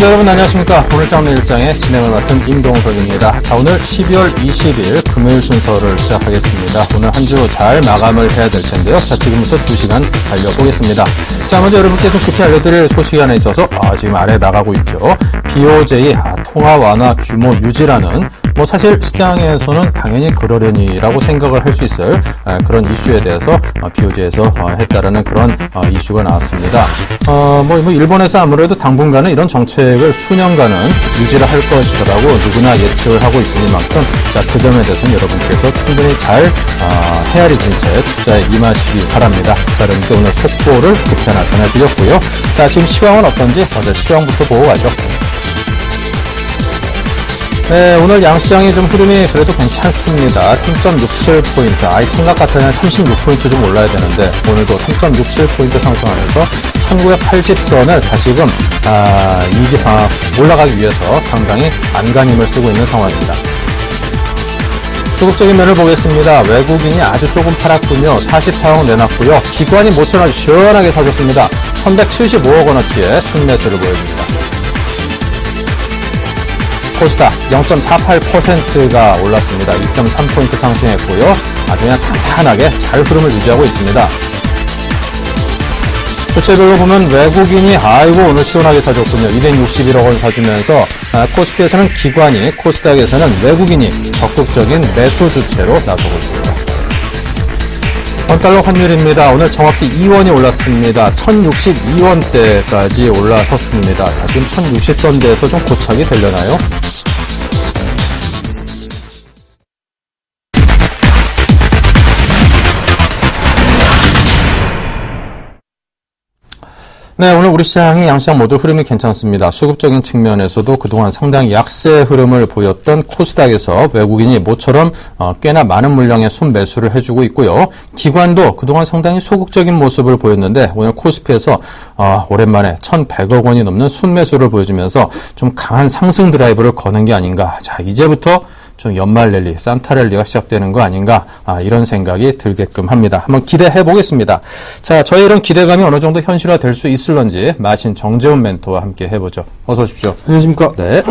여러분 안녕하십니까. 오늘 장르 일장의 진행을 맡은 임동석입니다. 자, 오늘 12월 20일 금요일 순서를 시작하겠습니다. 오늘 한 주 잘 마감을 해야 될 텐데요. 자, 지금부터 2시간 달려보겠습니다. 자, 먼저 여러분께 좀 급히 알려드릴 소식이 하나 있어서 지금 아래에 나가고 있죠. BOJ 통화 완화 규모 유지라는 사실 시장에서는 당연히 그러려니라고 생각을 할 수 있을 그런 이슈에 대해서 BOJ에서 했다라는 그런 이슈가 나왔습니다. 일본에서 아무래도 당분간은 이런 정책을 수년간은 유지를 할 것이라고 누구나 예측을 하고 있으니만큼 자, 그 점에 대해서는 여러분께서 충분히 잘 헤아리진 채 투자에 임하시기 바랍니다. 자, 여러분께 오늘 속보를 급히 하나 전해드렸고요. 자, 지금 시황은 어떤지 먼저 시황부터 보고 가죠. 네, 오늘 양시장이 좀 흐름이 그래도 괜찮습니다. 3.67포인트. 생각 같으면 36포인트 좀 올라야 되는데, 오늘도 3.67포인트 상승하면서 1980선을 다시금, 올라가기 위해서 상당히 안간힘을 쓰고 있는 상황입니다. 수급적인 면을 보겠습니다. 외국인이 아주 조금 팔았군요. 44억 내놨고요. 기관이 모처럼 시원하게 사줬습니다. 1175억 원어치의 순매수를 보여줍니다. 코스닥 0.48%가 올랐습니다. 2.3포인트 상승했고요. 아주 그냥 탄탄하게 잘 흐름을 유지하고 있습니다. 주체별로 보면 외국인이 오늘 시원하게 사줬군요. 261억 원 사주면서 코스피에서는 기관이, 코스닥에서는 외국인이 적극적인 매수 주체로 나서고 있습니다. 원달러 환율입니다. 오늘 정확히 2원이 올랐습니다. 1062원대까지 올라섰습니다. 다시 1060선대에서 좀 고착이 되려나요? 네, 오늘 우리 시장이 양시장 모두 흐름이 괜찮습니다. 수급적인 측면에서도 그동안 상당히 약세 흐름을 보였던 코스닥에서 외국인이 모처럼 꽤나 많은 물량의 순매수를 해주고 있고요. 기관도 그동안 상당히 소극적인 모습을 보였는데 오늘 코스피에서 오랜만에 1,100억 원이 넘는 순매수를 보여주면서 좀 강한 상승 드라이브를 거는 게 아닌가. 자, 이제부터 좀 연말 랠리, 산타 랠리가 시작되는 거 아닌가, 이런 생각이 들게끔 합니다. 한번 기대해 보겠습니다. 자, 저의 이런 기대감이 어느 정도 현실화 될 수 있을런지 마신 정재훈 멘토와 함께 해보죠. 어서 오십시오. 안녕하십니까. 네.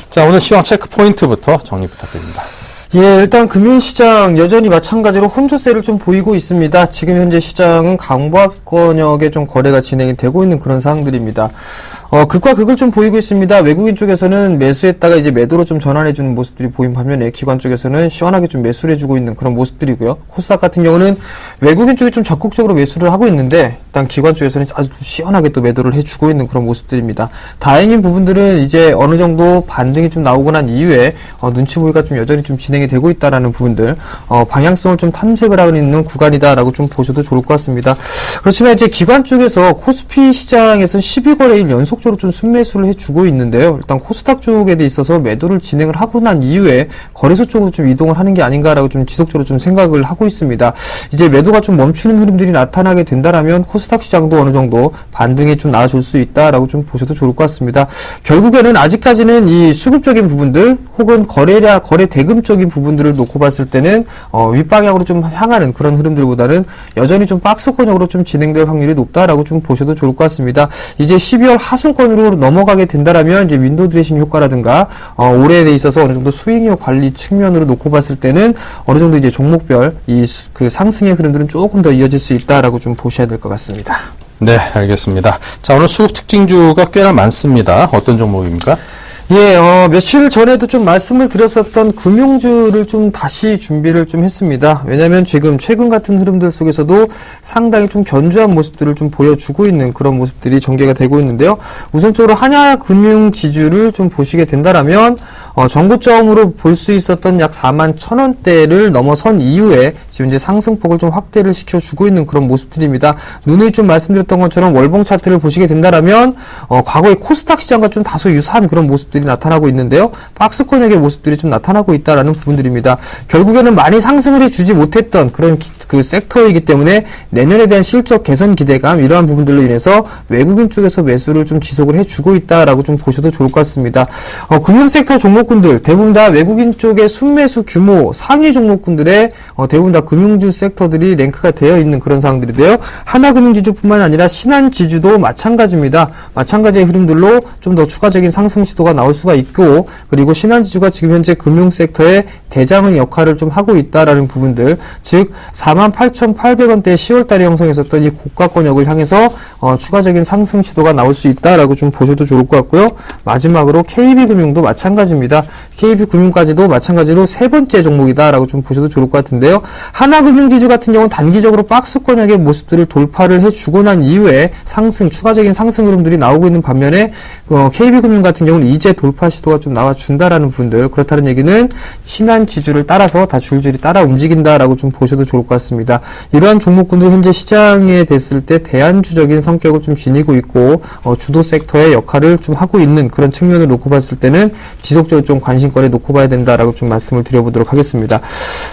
자, 오늘 시황 체크 포인트부터 정리 부탁드립니다. 예, 일단 금융시장 여전히 마찬가지로 혼조세를 좀 보이고 있습니다. 지금 현재 시장은 강보합권역에 좀 거래가 진행이 되고 있는 그런 상황들입니다. 극과 극을 좀 보이고 있습니다. 외국인 쪽에서는 매수했다가 이제 매도로 좀 전환해주는 모습들이 보인 반면에 기관 쪽에서는 시원하게 좀 매수를 해주고 있는 그런 모습들이고요. 코스닥 같은 경우는 외국인 쪽이 좀 적극적으로 매수를 하고 있는데 일단 기관 쪽에서는 아주 시원하게 또 매도를 해주고 있는 그런 모습들입니다. 다행인 부분들은 이제 어느 정도 반등이 좀 나오고 난 이후에 눈치 보기가 좀 여전히 좀 진행이 되고 있다라는 부분들, 방향성을 좀 탐색을 하고 있는 구간이다라고 좀 보셔도 좋을 것 같습니다. 그렇지만 이제 기관 쪽에서 코스피 시장에서 12거래일 연속적으로 좀 순매수를 해주고 있는데요. 일단 코스닥 쪽에 있어서 매도를 진행을 하고 난 이후에 거래소 쪽으로 좀 이동을 하는 게 아닌가라고 좀 지속적으로 좀 생각을 하고 있습니다. 이제 매도가 좀 멈추는 흐름들이 나타나게 된다라면 코스닥 시장도 어느 정도 반등이 좀 나아질 수 있다라고 좀 보셔도 좋을 것 같습니다. 결국에는 아직까지는 이 수급적인 부분들 혹은 거래 대금적인 부분들을 놓고 봤을 때는 윗방향으로 좀 향하는 그런 흐름들보다는 여전히 좀 박스권역으로 좀 진행될 확률이 높다라고 좀 보셔도 좋을 것 같습니다. 이제 12월 하순권으로 넘어가게 된다라면 이제 윈도우 드레싱 효과라든가 올해에 있어서 어느 정도 수익률 관리 측면으로 놓고 봤을 때는 어느 정도 이제 종목별 그 상승의 흐름들은 조금 더 이어질 수 있다라고 좀 보셔야 될 것 같습니다. 네, 알겠습니다. 자, 오늘 수급 특징주가 꽤나 많습니다. 어떤 종목입니까? 예, 며칠 전에도 좀 말씀을 드렸었던 금융주를 좀 다시 준비를 좀 했습니다. 왜냐면 지금 최근 같은 흐름들 속에서도 상당히 좀 견조한 모습들을 좀 보여주고 있는 그런 모습들이 전개가 되고 있는데요. 우선적으로 한야금융지주를 좀 보시게 된다라면, 전고점으로 볼 수 있었던 약 41,000원대를 넘어선 이후에 지금 이제 상승폭을 좀 확대를 시켜주고 있는 그런 모습들입니다. 누누이 좀 말씀드렸던 것처럼 월봉 차트를 보시게 된다라면, 과거의 코스닥 시장과 좀 다소 유사한 그런 모습 모습들이 나타나고 있는데요. 박스권역의 모습들이 좀 나타나고 있다라는 부분들입니다. 결국에는 많이 상승을 해주지 못했던 그런 그 섹터이기 때문에 내년에 대한 실적 개선 기대감 이러한 부분들로 인해서 외국인 쪽에서 매수를 좀 지속을 해주고 있다라고 좀 보셔도 좋을 것 같습니다. 금융섹터 종목군들 대부분 다 외국인 쪽의 순매수 규모 상위 종목군들의 대부분 다 금융주 섹터들이 랭크가 되어 있는 그런 상황들인데요. 하나금융지주뿐만 아니라 신한지주도 마찬가지입니다. 마찬가지의 흐름들로 좀 더 추가적인 상승 시도가 나올 수가 있고, 그리고 신한지주가 지금 현재 금융섹터의 대장의 역할을 좀 하고 있다라는 부분들, 즉 48,800원대 10월달에 형성했었던 이 고가권역을 향해서 추가적인 상승 시도가 나올 수 있다라고 좀 보셔도 좋을 것 같고요. 마지막으로 KB금융도 마찬가지입니다. KB금융까지도 마찬가지로 세 번째 종목이다라고 좀 보셔도 좋을 것 같은데요. 하나금융지주 같은 경우는 단기적으로 박스권역의 모습들을 돌파를 해주고 난 이후에 추가적인 상승 흐름들이 나오고 있는 반면에 KB금융 같은 경우는 이제 돌파 시도가 좀 나와준다라는 부분들, 그렇다는 얘기는 신한지주를 따라서 다 줄줄이 따라 움직인다라고 좀 보셔도 좋을 것 같습니다. 이러한 종목군들 현재 시장에 됐을 때 대안주적인 성격을 좀 지니고 있고 주도 섹터의 역할을 좀 하고 있는 그런 측면을 놓고 봤을 때는 지속적으로 좀 관심권에 놓고 봐야 된다라고 좀 말씀을 드려보도록 하겠습니다.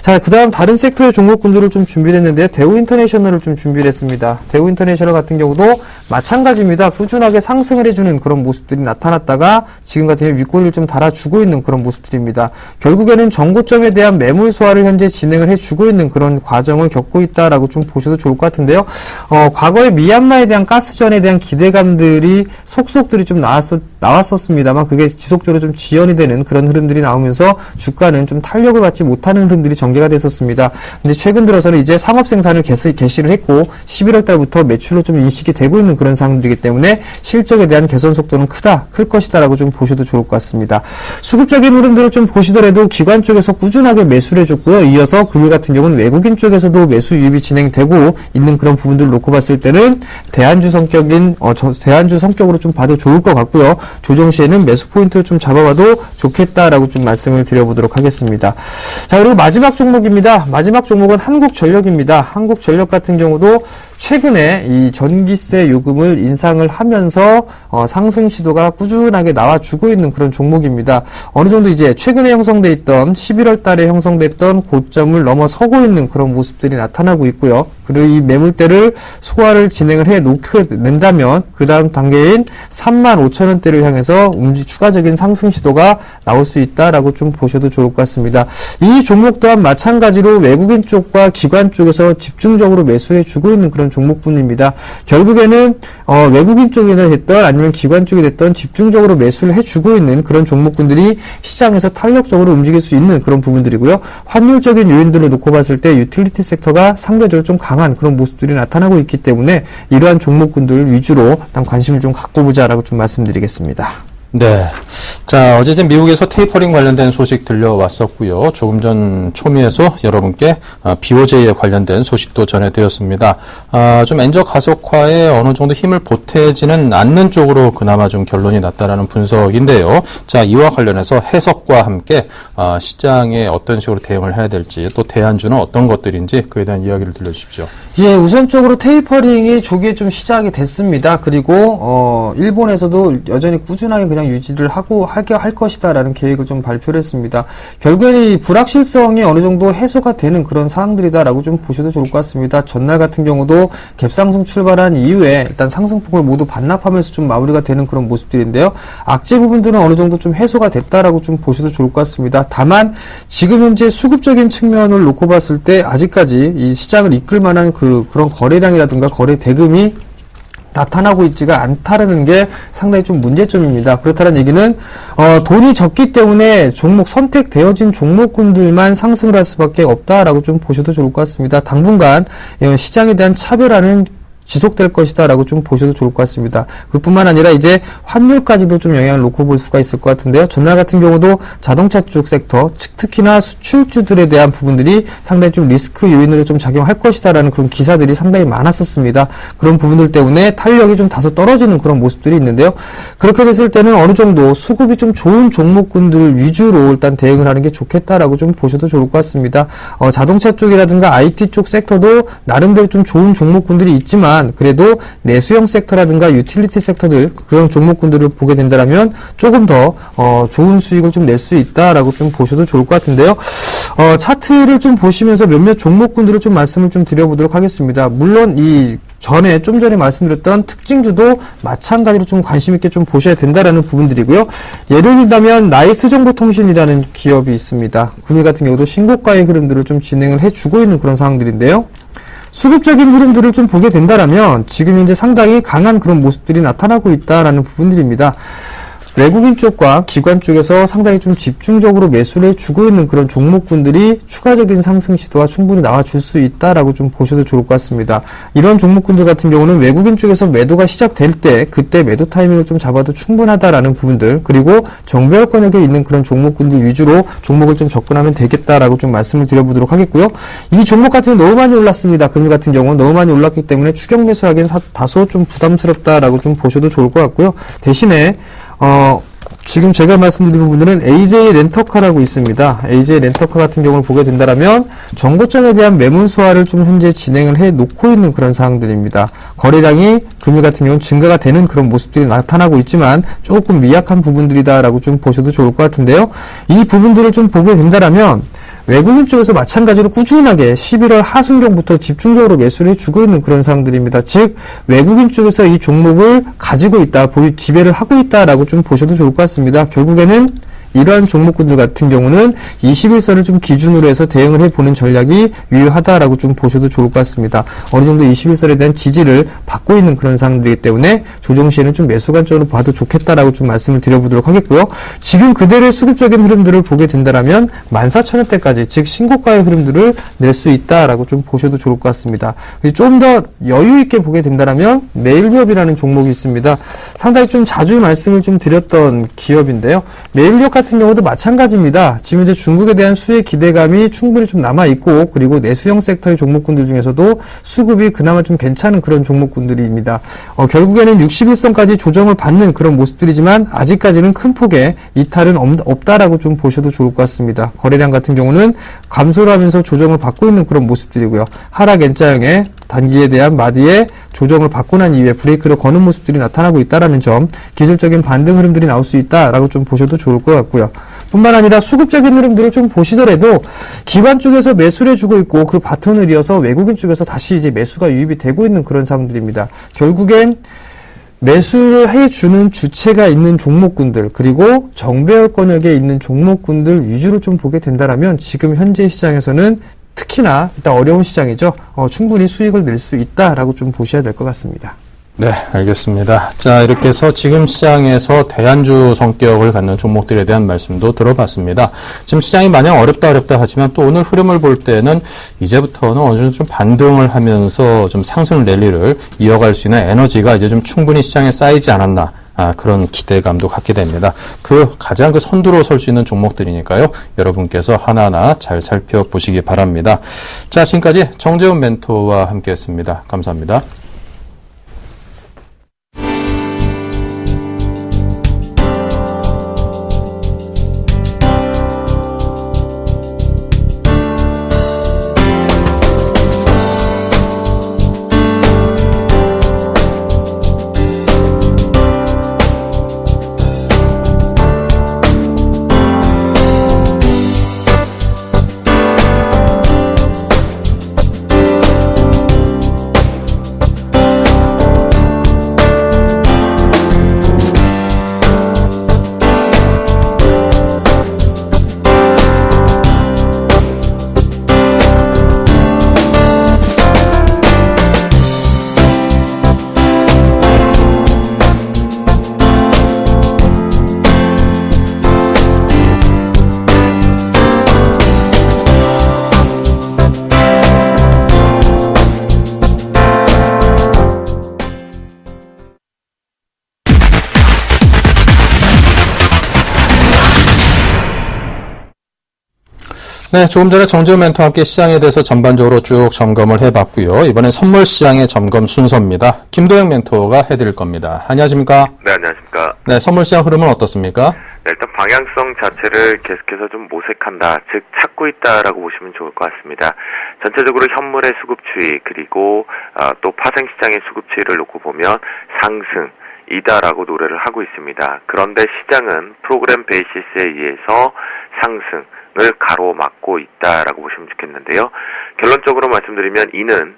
자, 그 다음 다른 섹터의 종목군들을 좀 준비를 했는데요. 대우인터내셔널을 좀 준비를 했습니다. 대우인터내셔널 같은 경우도 마찬가지입니다. 꾸준하게 상승을 해주는 그런 모습들이 나타났다가 지금 같은 경우 윗꼬리를 좀 달아주고 있는 그런 모습들입니다. 결국에는 정고점에 대한 매물 소화를 현재 진행을 해주고 있는 그런 과정을 겪고 있다라고 좀 보셔도 좋을 것 같은데요. 과거에 미얀마에 대한 가스전에 대한 기대감들이 속속들이 좀 나왔었습니다만 그게 지속적으로 좀 지연이 되는 그런 흐름들이 나오면서 주가는 좀 탄력을 받지 못하는 흐름들이 전개가 됐었습니다. 근데 최근 들어서는 이제 상업 생산을 개시를 했고 11월 달부터 매출로 좀 인식이 되고 있는 그런 상황들이기 때문에 실적에 대한 개선 속도는 클 것이다라고 좀 보셔도 좋을 것 같습니다. 수급적인 흐름들을 좀 보시더라도 기관 쪽에서 꾸준하게 매수를 해줬고요. 이어서 금일 같은 경우는 외국인 쪽에서도 매수 유입이 진행되고 있는 그런 부분들을 놓고 봤을 때는 대안주 성격으로 좀 봐도 좋을 것 같고요. 조정 시에는 매수 포인트를 좀 잡아봐도 좋겠다라고 좀 말씀을 드려보도록 하겠습니다. 자, 그리고 마지막 종목입니다. 마지막 종목은 한국전력입니다. 한국전력 같은 경우도 최근에 이 전기세 요금을 인상을 하면서 상승 시도가 꾸준하게 나와주고 있는 그런 종목입니다. 어느 정도 이제 최근에 형성돼 있던 11월 달에 형성됐던 고점을 넘어서고 있는 그런 모습들이 나타나고 있고요. 그리고 이 매물대를 소화를 진행을 해 놓게 된다면 그 다음 단계인 35,000원대를 향해서 추가적인 상승 시도가 나올 수 있다라고 좀 보셔도 좋을 것 같습니다. 이 종목 또한 마찬가지로 외국인 쪽과 기관 쪽에서 집중적으로 매수해 주고 있는 그런 종목군입니다. 결국에는 외국인 쪽이나 됐던 아니면 기관 쪽이 됐던 집중적으로 매수를 해주고 있는 그런 종목군들이 시장에서 탄력적으로 움직일 수 있는 그런 부분들이고요. 환율적인 요인들을 놓고 봤을 때 유틸리티 섹터가 상대적으로 좀 강한 그런 모습들이 나타나고 있기 때문에 이러한 종목군들 위주로 일단 관심을 좀 갖고 보자라고 좀 말씀드리겠습니다. 네. 자, 어제 미국에서 테이퍼링 관련된 소식 들려왔었고요. 조금 전 초미에서 여러분께 BOJ에 관련된 소식도 전해드렸습니다. 좀 엔저 가속화에 어느 정도 힘을 보태지는 않는 쪽으로 그나마 좀 결론이 났다라는 분석인데요. 자, 이와 관련해서 해석과 함께 시장에 어떤 식으로 대응을 해야 될지 또 대안주는 어떤 것들인지 그에 대한 이야기를 들려주십시오. 예, 우선적으로 테이퍼링이 조기에 좀 시작이 됐습니다. 그리고 일본에서도 여전히 꾸준하게 그냥 유지를 할 것이다라는 계획을 좀 발표를 했습니다. 결국에는 이 불확실성이 어느 정도 해소가 되는 그런 상황들이다라고 좀 보셔도 좋을 것 같습니다. 전날 같은 경우도 갭상승 출발한 이후에 일단 상승폭을 모두 반납하면서 좀 마무리가 되는 그런 모습들인데요. 악재 부분들은 어느 정도 좀 해소가 됐다라고 좀 보셔도 좋을 것 같습니다. 다만 지금 현재 수급적인 측면을 놓고 봤을 때 아직까지 이 시장을 이끌 만한 그런 거래량이라든가 거래 대금이 나타나고 있지가 않다라는 게 상당히 좀 문제점입니다. 그렇다는 얘기는 돈이 적기 때문에 선택되어진 종목군들만 상승을 할 수밖에 없다라고 좀 보셔도 좋을 것 같습니다. 당분간 시장에 대한 차별화는 지속될 것이다라고 좀 보셔도 좋을 것 같습니다. 그뿐만 아니라 이제 환율까지도 좀 영향을 놓고 볼 수가 있을 것 같은데요. 전날 같은 경우도 자동차 쪽 섹터, 특히나 수출주들에 대한 부분들이 상당히 좀 리스크 요인으로 좀 작용할 것이다라는 그런 기사들이 상당히 많았었습니다. 그런 부분들 때문에 탄력이 좀 다소 떨어지는 그런 모습들이 있는데요. 그렇게 됐을 때는 어느 정도 수급이 좀 좋은 종목군들 위주로 일단 대응을 하는 게 좋겠다라고 좀 보셔도 좋을 것 같습니다. 자동차 쪽이라든가 IT 쪽 섹터도 나름대로 좀 좋은 종목군들이 있지만 있지만 그래도 내수형 섹터라든가 유틸리티 섹터들 그런 종목군들을 보게 된다면 조금 더 좋은 수익을 좀 낼 수 있다라고 좀 보셔도 좋을 것 같은데요. 차트를 좀 보시면서 몇몇 종목군들을 좀 말씀을 좀 드려보도록 하겠습니다. 물론 좀 전에 말씀드렸던 특징주도 마찬가지로 좀 관심 있게 좀 보셔야 된다라는 부분들이고요. 예를 들자면 나이스정보통신이라는 기업이 있습니다. 금일 같은 경우도 신고가의 흐름들을 좀 진행을 해주고 있는 그런 상황들인데요. 수급적인 흐름들을 좀 보게 된다라면 지금 현재 상당히 강한 그런 모습들이 나타나고 있다라는 부분들입니다. 외국인 쪽과 기관 쪽에서 상당히 좀 집중적으로 매수를 해주고 있는 그런 종목군들이 추가적인 상승 시도가 충분히 나와줄 수 있다라고 좀 보셔도 좋을 것 같습니다. 이런 종목군들 같은 경우는 외국인 쪽에서 매도가 시작될 때 그때 매도 타이밍을 좀 잡아도 충분하다라는 부분들, 그리고 정배열권역에 있는 그런 종목군들 위주로 종목을 좀 접근하면 되겠다라고 좀 말씀을 드려보도록 하겠고요. 이 종목 같은 경우 너무 많이 올랐습니다. 금일 같은 경우는 너무 많이 올랐기 때문에 추격 매수하기는 다소 좀 부담스럽다라고 좀 보셔도 좋을 것 같고요. 대신에 지금 제가 말씀드린 부분들은 AJ 렌터카라고 있습니다. AJ 렌터카 같은 경우를 보게 된다면 정고점에 대한 매물 소화를 좀 현재 진행을 해 놓고 있는 그런 사항들입니다. 거래량이 금일 같은 경우는 증가가 되는 그런 모습들이 나타나고 있지만 조금 미약한 부분들이다라고 좀 보셔도 좋을 것 같은데요. 이 부분들을 좀 보게 된다면 외국인 쪽에서 마찬가지로 꾸준하게 11월 하순경부터 집중적으로 매수를 해주고 있는 그런 상황들입니다. 즉 외국인 쪽에서 이 종목을 가지고 있다, 지배를 하고 있다라고 좀 보셔도 좋을 것 같습니다. 결국에는 이러한 종목군들 같은 경우는 21선을 좀 기준으로 해서 대응을 해보는 전략이 유효하다라고 좀 보셔도 좋을 것 같습니다. 어느 정도 21선에 대한 지지를 받고 있는 그런 상황들이기 때문에 조정 시에는 좀 매수 관점으로 봐도 좋겠다라고 좀 말씀을 드려보도록 하겠고요. 지금 그대로의 수급적인 흐름들을 보게 된다면 14,000원대까지, 즉 신고가의 흐름들을 낼 수 있다라고 좀 보셔도 좋을 것 같습니다. 좀 더 여유 있게 보게 된다면 메일유업이라는 종목이 있습니다. 상당히 좀 자주 말씀을 좀 드렸던 기업인데요. 메일유업 같은 경우도 마찬가지입니다. 지금 이제 중국에 대한 수혜 기대감이 충분히 좀 남아있고, 그리고 내수형 섹터의 종목군들 중에서도 수급이 그나마 좀 괜찮은 그런 종목군들입니다. 결국에는 61선까지 조정을 받는 그런 모습들이지만 아직까지는 큰 폭의 이탈은 없다라고 좀 보셔도 좋을 것 같습니다. 거래량 같은 경우는 감소를 하면서 조정을 받고 있는 그런 모습들이고요. 하락 N자형의 단기에 대한 마디에 조정을 받고 난 이후에 브레이크를 거는 모습들이 나타나고 있다는 점, 기술적인 반등 흐름들이 나올 수 있다라고 좀 보셔도 좋을 것 같고요. 뿐만 아니라 수급적인 흐름들을 좀 보시더라도 기관 쪽에서 매수를 해주고 있고 그 바톤을 이어서 외국인 쪽에서 다시 이제 매수가 유입이 되고 있는 그런 상황들입니다. 결국엔 매수를 해주는 주체가 있는 종목군들, 그리고 정배열권역에 있는 종목군들 위주로 좀 보게 된다면 지금 현재 시장에서는 특히나 일단 어려운 시장이죠. 충분히 수익을 낼 수 있다라고 좀 보셔야 될 것 같습니다. 네, 알겠습니다. 자, 이렇게 해서 지금 시장에서 대안주 성격을 갖는 종목들에 대한 말씀도 들어봤습니다. 지금 시장이 마냥 어렵다 하지만 또 오늘 흐름을 볼 때는 이제부터는 어느 정도 좀 반등을 하면서 좀 상승 랠리를 이어갈 수 있는 에너지가 이제 좀 충분히 시장에 쌓이지 않았나. 그런 기대감도 갖게 됩니다. 가장 선두로 설 수 있는 종목들이니까요. 여러분께서 하나하나 잘 살펴보시기 바랍니다. 자, 지금까지 정재훈 멘토와 함께 했습니다. 감사합니다. 네, 조금 전에 정재훈 멘토와 함께 시장에 대해서 전반적으로 쭉 점검을 해봤고요. 이번엔 선물 시장의 점검 순서입니다. 김도영 멘토가 해드릴 겁니다. 안녕하십니까? 네, 안녕하십니까. 네, 선물 시장 흐름은 어떻습니까? 네, 일단 방향성 자체를 계속해서 좀 모색한다, 즉 찾고 있다라고 보시면 좋을 것 같습니다. 전체적으로 현물의 수급 추이 그리고 또 파생 시장의 수급 추이를 놓고 보면 상승 이다라고 노래를 하고 있습니다. 그런데 시장은 프로그램 베이시스에 의해서 상승을 가로막고 있다라고 보시면 좋겠는데요. 결론적으로 말씀드리면 이는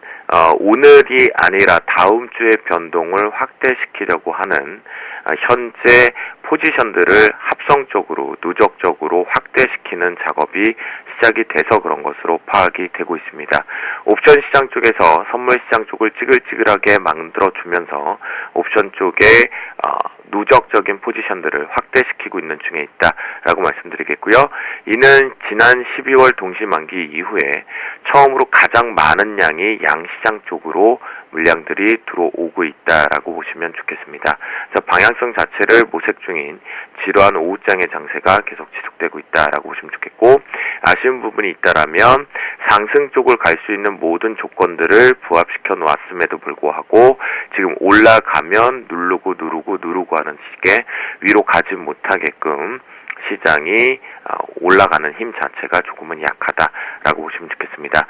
오늘이 아니라 다음 주의 변동을 확대시키려고 하는 현재 포지션들을 합성적으로 누적적으로 확대시키는 작업이 시작이 돼서 그런 것으로 파악이 되고 있습니다. 옵션 시장 쪽에서 선물 시장 쪽을 찌글찌글하게 만들어주면서 옵션 쪽에 누적적인 포지션들을 확대시키고 있는 중에 있다라고 말씀드리겠고요. 이는 지난 12월 동시만기 이후에 처음으로 가장 많은 양이 양시장 쪽으로 물량들이 들어오고 있다라고 보시면 좋겠습니다. 그래서 방향성 자체를 모색 중인 지루한 오후장의 장세가 계속 지속되고 있다라고 보시면 좋겠고, 아쉬운 부분이 있다라면 상승 쪽을 갈 수 있는 모든 조건들을 부합시켜 놓았음에도 불구하고 지금 올라가면 누르고 하는 식의 위로 가지 못하게끔 시장이 올라가는 힘 자체가 조금은 약하다라고 보시면 좋겠습니다.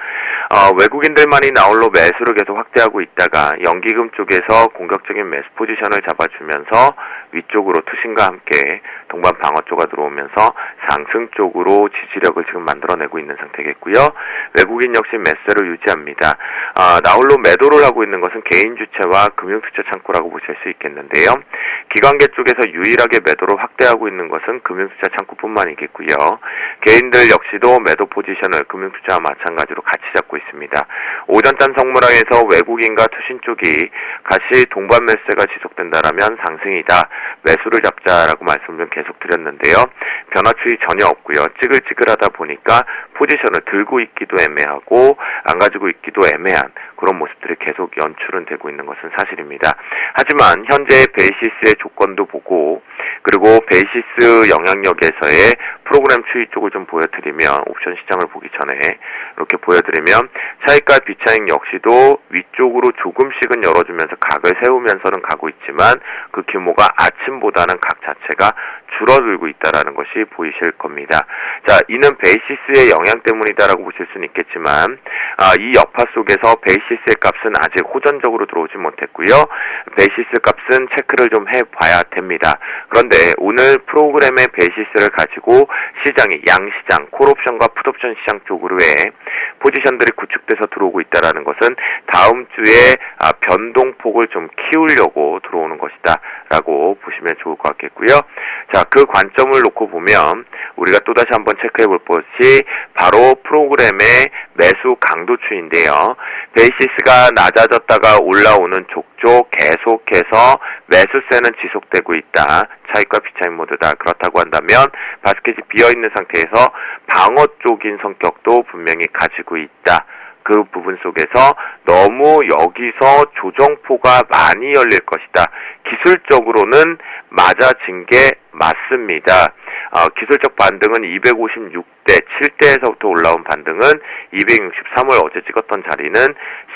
외국인들만이 나홀로 매수를 계속 확대하고 있다가 연기금 쪽에서 공격적인 매수 포지션을 잡아주면서 위쪽으로 투신과 함께 동반 방어 쪽가 들어오면서 상승 쪽으로 지지력을 지금 만들어내고 있는 상태겠고요. 외국인 역시 매수를 유지합니다. 나홀로 매도를 하고 있는 것은 개인 주체와 금융투자 창구라고 보실 수 있겠는데요. 기관계 쪽에서 유일하게 매도를 확대하고 있는 것은 금융투자 창구뿐만이겠고요. 개인들 역시도 매도 포지션을 금융투자와 마찬가지로 같이 잡고 있습니다. 오전단 성물항에서 외국인과 투신 쪽이 같이 동반 매수가 지속된다라면 상승이다, 매수를 잡자라고 말씀을 좀 계속 드렸는데요. 변화 추이 전혀 없고요. 찌글찌글하다 보니까 포지션을 들고 있기도 애매하고 안 가지고 있기도 애매한 그런 모습들이 계속 연출은 되고 있는 것은 사실입니다. 하지만 현재의 베이시스의 조건도 보고 그리고 베이시스 영향력에서의 프로그램 추이 쪽을 좀 보여드리면, 옵션 시장을 보기 전에 이렇게 보여드리면 차익과 비차익 역시도 위쪽으로 조금씩은 열어주면서 각을 세우면서는 가고 있지만 그 규모가 아침보다는 각 자체가 줄어들고 있다라는 것이 보이실 겁니다. 자, 이는 베이시스의 영향 때문이다라고 보실 수는 있겠지만 이 여파 속에서 베이시스의 값은 아직 호전적으로 들어오지 못했고요. 베이시스 값은 체크를 좀 해봐야 됩니다. 그런데 오늘 프로그램의 베이시스를 가지고 시장이 양시장, 콜옵션과 풋옵션 시장 쪽으로의 포지션들이 구축돼서 들어오고 있다라는 것은 다음 주에 변동폭을 좀 키우려고 들어오는 것이다 라고 보시면 좋을 것 같겠고요. 자, 그 관점을 놓고 보면 우리가 또다시 한번 체크해 볼 것이 바로 프로그램의 매수 강도 추인데요. 베이시스가 낮아졌다가 올라오는 족족 계속해서 매수세는 지속되고 있다. 차익과 비차익 모두다. 그렇다고 한다면 바스켓이 비어있는 상태에서 방어 쪽인 성격도 분명히 가지고 있다. 그 부분 속에서 너무 여기서 조정포가 많이 열릴 것이다. 기술적으로는 맞아진 게 맞습니다. 기술적 반등은 256대 7대에서부터 올라온 반등은 263을 어제 찍었던 자리는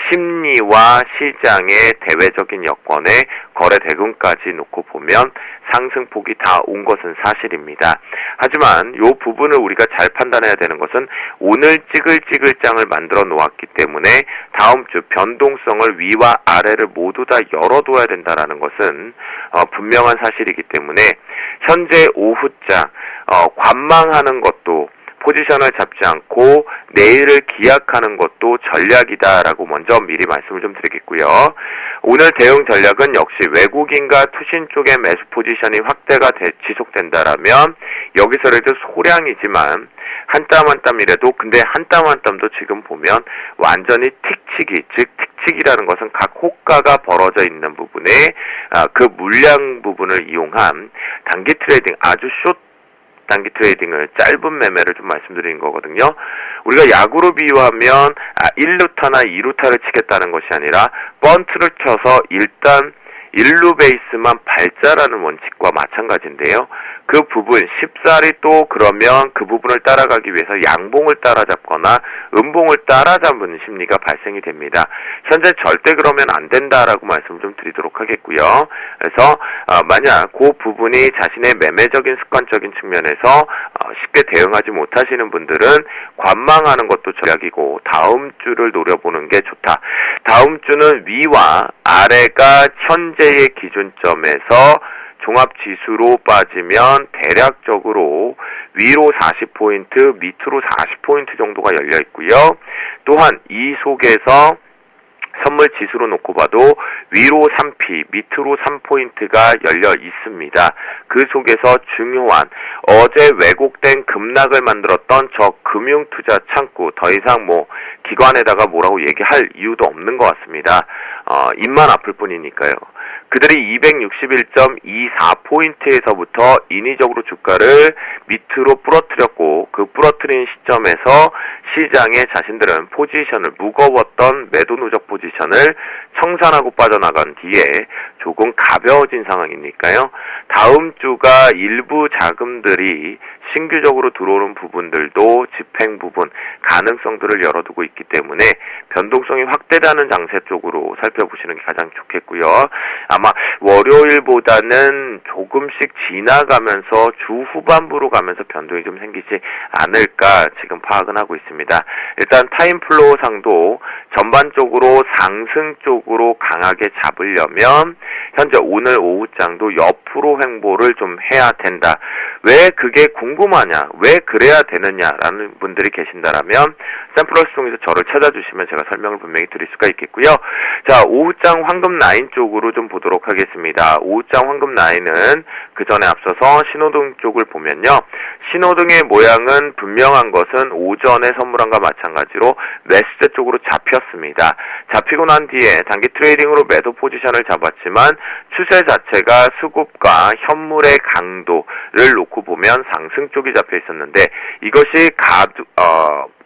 심리와 시장의 대외적인 여건에 거래 대금까지 놓고 보면 상승폭이 다 온 것은 사실입니다. 하지만 이 부분을 우리가 잘 판단해야 되는 것은 오늘 찌글찌글장을 만들어 놓았기 때문에 다음 주 변동성을 위와 아래를 모두 다 열어둬야 된다는 것은 분명한 사실이기 때문에 현재 오후장 관망하는 것도 포지션을 잡지 않고 내일을 기약하는 것도 전략이다라고 먼저 미리 말씀을 좀 드리겠고요. 오늘 대응 전략은 역시 외국인과 투신 쪽의 매수 포지션이 확대가 지속된다라면 여기서라도 소량이지만 한 땀 한 땀이라도, 근데 한 땀 한 땀도 지금 보면 완전히 틱치기, 즉 틱치기라는 것은 각 호가가 벌어져 있는 부분에 그 물량 부분을 이용한 단기 트레이딩, 아주 숏 단기 트레이딩을 짧은 매매를 좀 말씀드리는 거거든요. 우리가 야구로 비유하면 1루타나 2루타를 치겠다는 것이 아니라 번트를 쳐서 일단 일루 베이스만 밟자라는 원칙과 마찬가지인데요. 그 부분, 쉽사리 또 그러면 그 부분을 따라가기 위해서 양봉을 따라잡거나 음봉을 따라잡는 심리가 발생이 됩니다. 현재 절대 그러면 안 된다라고 말씀을 좀 드리도록 하겠고요. 그래서 만약 그 부분이 자신의 매매적인 습관적인 측면에서 쉽게 대응하지 못하시는 분들은 관망하는 것도 전략이고 다음 주를 노려보는 게 좋다. 다음 주는 위와 아래가 현재의 기준점에서 종합지수로 빠지면 대략적으로 위로 40포인트, 밑으로 40포인트 정도가 열려 있고요. 또한 이 속에서 선물 지수로 놓고 봐도 위로 3P, 밑으로 3포인트가 열려 있습니다. 그 속에서 중요한 어제 왜곡된 급락을 만들었던 저 금융투자 창구, 더 이상 기관에다가 뭐라고 얘기할 이유도 없는 것 같습니다. 입만 아플 뿐이니까요. 그들이 261.24포인트에서부터 인위적으로 주가를 밑으로 부러뜨렸고 그 부러뜨린 시점에서 시장에 자신들은 포지션을 무거웠던 매도 누적 포지션을 청산하고 빠져나간 뒤에 조금 가벼워진 상황이니까요. 다음 주가 일부 자금들이 신규적으로 들어오는 부분들도 집행 부분 가능성들을 열어두고 있기 때문에 변동성이 확대되는 장세 쪽으로 살펴보시는 게 가장 좋겠고요. 아마 월요일보다는 조금씩 지나가면서 주 후반부로 가면서 변동이 좀 생기지 않을까 지금 파악은 하고 있습니다. 일단 타임플로우 상도 전반적으로 상승 쪽으로 강하게 잡으려면 현재 오늘 오후장도 옆으로 횡보를 좀 해야 된다. 왜 그게 궁금하냐, 왜 그래야 되느냐라는 분들이 계신다라면 샘플러스 통해서 저를 찾아주시면 제가 설명을 분명히 드릴 수가 있겠고요. 자, 오후장 황금 라인 쪽으로 좀 보도록 하겠습니다. 오후장 황금 라인은 그 전에 앞서서 신호등 쪽을 보면요. 신호등의 모양은 분명한 것은 오전의 선물함과 마찬가지로 매수세 쪽으로 잡혔습니다. 잡히고 난 뒤에 단기 트레이딩으로 매도 포지션을 잡았지만 추세 자체가 수급과 현물의 강도를 놓고 보면 상승 쪽이 잡혀 있었는데 이것이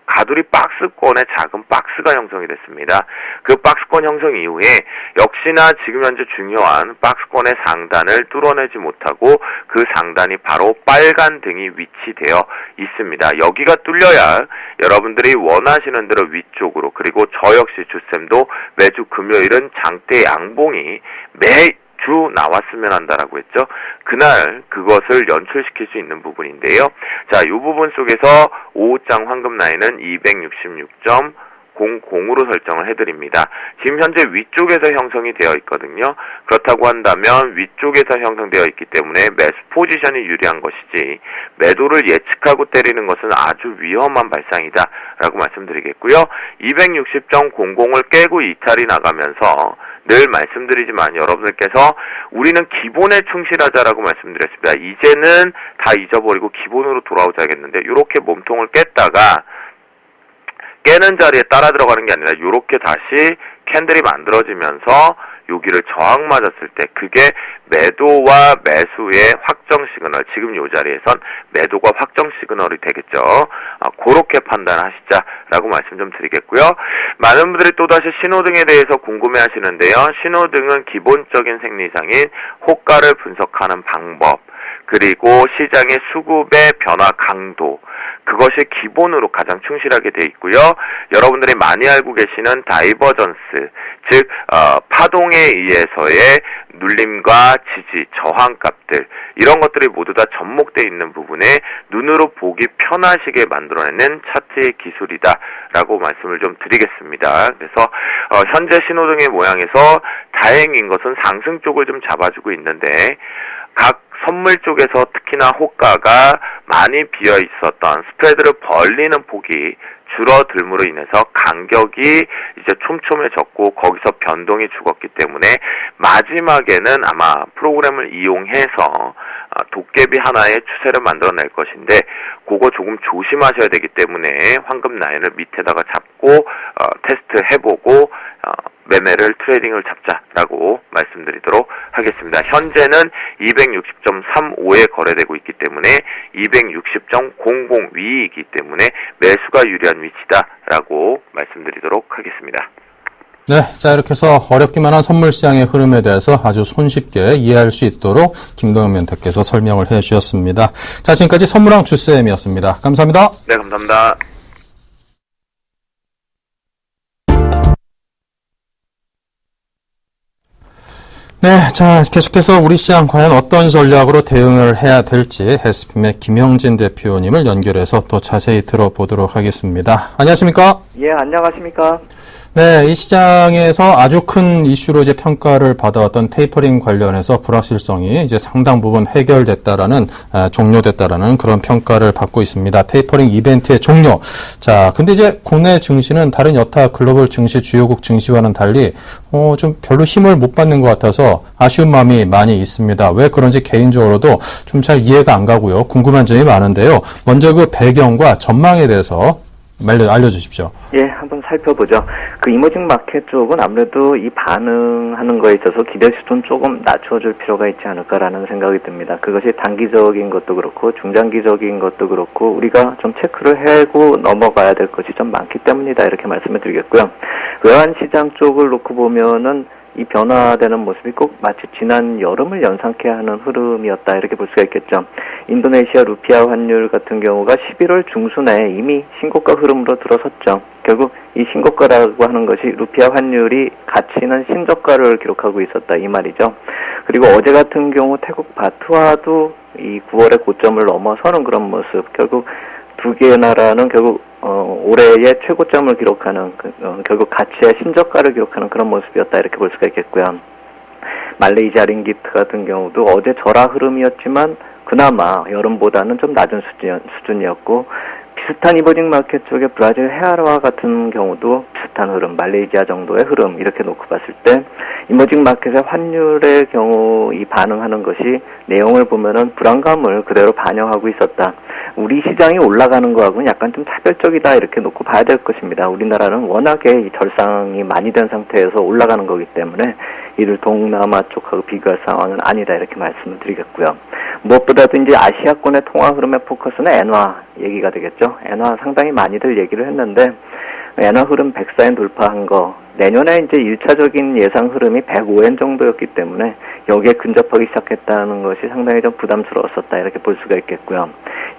가두리 박스권의 작은 박스가 형성이 됐습니다. 그 박스권 형성 이후에 역시나 지금 현재 중요한 박스권의 상단을 뚫어내지 못하고 그 상단이 바로 빨간 등이 위치되어 있습니다. 여기가 뚫려야 여러분들이 원하시는 대로 위쪽으로, 그리고 저 역시 주쌤도 매주 금요일은 장대 양봉이 매주 나왔으면 한다라고 했죠. 그날 그것을 연출시킬 수 있는 부분인데요. 자, 이 부분 속에서 오후장 황금 라인은 266.00으로 설정을 해드립니다. 지금 현재 위쪽에서 형성이 되어 있거든요. 그렇다고 한다면 위쪽에서 형성되어 있기 때문에 매수 포지션이 유리한 것이지 매도를 예측하고 때리는 것은 아주 위험한 발상이다 라고 말씀드리겠고요. 260.00을 깨고 이탈이 나가면서 늘 말씀드리지만 여러분들께서 우리는 기본에 충실하자라고 말씀드렸습니다. 이제는 다 잊어버리고 기본으로 돌아오자겠는데 이렇게 몸통을 깼다가 깨는 자리에 따라 들어가는 게 아니라 이렇게 다시 캔들이 만들어지면서 여기를 저항 맞았을 때 그게 매도와 매수의 확정 시그널, 지금 이 자리에선 매도가 확정 시그널이 되겠죠. 그렇게 판단하시자라고 말씀 좀 드리겠고요. 많은 분들이 또다시 신호등에 대해서 궁금해 하시는데요. 신호등은 기본적인 생리상인 호가를 분석하는 방법, 그리고 시장의 수급의 변화 강도, 그것이 기본으로 가장 충실하게 되어 있고요. 여러분들이 많이 알고 계시는 다이버전스, 즉 파동에 의해서의 눌림과 지지, 저항값들, 이런 것들이 모두 다 접목되어 있는 부분에 눈으로 보기 편하시게 만들어내는 차트의 기술이다라고 말씀을 좀 드리겠습니다. 그래서 현재 신호등의 모양에서 다행인 것은 상승 쪽을 좀 잡아주고 있는데 각 선물 쪽에서 특히나 호가가 많이 비어 있었던 스프레드를 벌리는 폭이 줄어들므로 인해서 간격이 이제 촘촘해졌고 거기서 변동이 죽었기 때문에 마지막에는 아마 프로그램을 이용해서 도깨비 하나의 추세를 만들어낼 것인데 그거 조금 조심하셔야 되기 때문에 황금 라인을 밑에다가 잡고 테스트 해보고 매매를 트레이딩을 잡자라고 말씀드리도록 하겠습니다. 현재는 260.35에 거래되고 있기 때문에 260.00 위이기 때문에 매수가 유리한 위치다라고 말씀드리도록 하겠습니다. 네, 자 이렇게 해서 어렵기만 한 선물 시장의 흐름에 대해서 아주 손쉽게 이해할 수 있도록 김동현 멘토께서 설명을 해주셨습니다. 자, 지금까지 선물왕 주쌤이었습니다. 감사합니다. 네, 감사합니다. 네, 자 계속해서 우리 시장 과연 어떤 전략으로 대응을 해야 될지 SPM의 김영진 대표님을 연결해서 또 자세히 들어보도록 하겠습니다. 안녕하십니까? 예, 안녕하십니까? 네, 이 시장에서 아주 큰 이슈로 이제 평가를 받아왔던 테이퍼링 관련해서 불확실성이 이제 상당 부분 해결됐다라는, 종료됐다라는 그런 평가를 받고 있습니다. 테이퍼링 이벤트의 종료. 자, 근데 이제 국내 증시는 다른 여타 글로벌 증시 주요국 증시와는 달리, 좀 별로 힘을 못 받는 것 같아서 아쉬운 마음이 많이 있습니다. 왜 그런지 개인적으로도 좀 잘 이해가 안 가고요. 궁금한 점이 많은데요. 먼저 그 배경과 전망에 대해서 알려주십시오. 예, 한번 살펴보죠. 그 이머징 마켓 쪽은 아무래도 이 반응하는 거에 있어서 기대 수준 조금 낮춰줄 필요가 있지 않을까라는 생각이 듭니다. 그것이 단기적인 것도 그렇고 중장기적인 것도 그렇고 우리가 좀 체크를 하고 넘어가야 될 것이 좀 많기 때문이다 이렇게 말씀을 드리겠고요. 외환 시장 쪽을 놓고 보면은 이 변화되는 모습이 꼭 마치 지난 여름을 연상케 하는 흐름이었다 이렇게 볼 수가 있겠죠. 인도네시아 루피아 환율 같은 경우가 11월 중순에 이미 신고가 흐름으로 들어섰죠. 결국 이 신고가라고 하는 것이 루피아 환율이 가치는 신저가를 기록하고 있었다 이 말이죠. 그리고 어제 같은 경우 태국 바트와도 이 9월의 고점을 넘어서는 그런 모습. 결국 두 개의 나라는 결국 올해의 최고점을 기록하는 결국 가치의 신저가를 기록하는 그런 모습이었다 이렇게 볼 수가 있겠고요. 말레이시아 링기트 같은 경우도 어제 절하 흐름이었지만 그나마 여름보다는 좀 낮은 수준이었고 비슷한 이머징 마켓 쪽의 브라질 헤아라 같은 경우도 비슷한 흐름, 말레이시아 정도의 흐름 이렇게 놓고 봤을 때 이머징 마켓의 환율의 경우 이 반응하는 것이 내용을 보면은 불안감을 그대로 반영하고 있었다. 우리 시장이 올라가는 거하고는 약간 좀 차별적이다 이렇게 놓고 봐야 될 것입니다. 우리나라는 워낙에 이 절상이 많이 된 상태에서 올라가는 거기 때문에 이를 동남아 쪽하고 비교할 상황은 아니다 이렇게 말씀을 드리겠고요. 무엇보다도 이제 아시아권의 통화 흐름의 포커스는 엔화 얘기가 되겠죠. 엔화 상당히 많이들 얘기를 했는데 엔화 흐름 104엔 돌파한 거 내년에 이제 1차적인 예상 흐름이 105엔 정도였기 때문에 여기에 근접하기 시작했다는 것이 상당히 좀 부담스러웠었다 이렇게 볼 수가 있겠고요.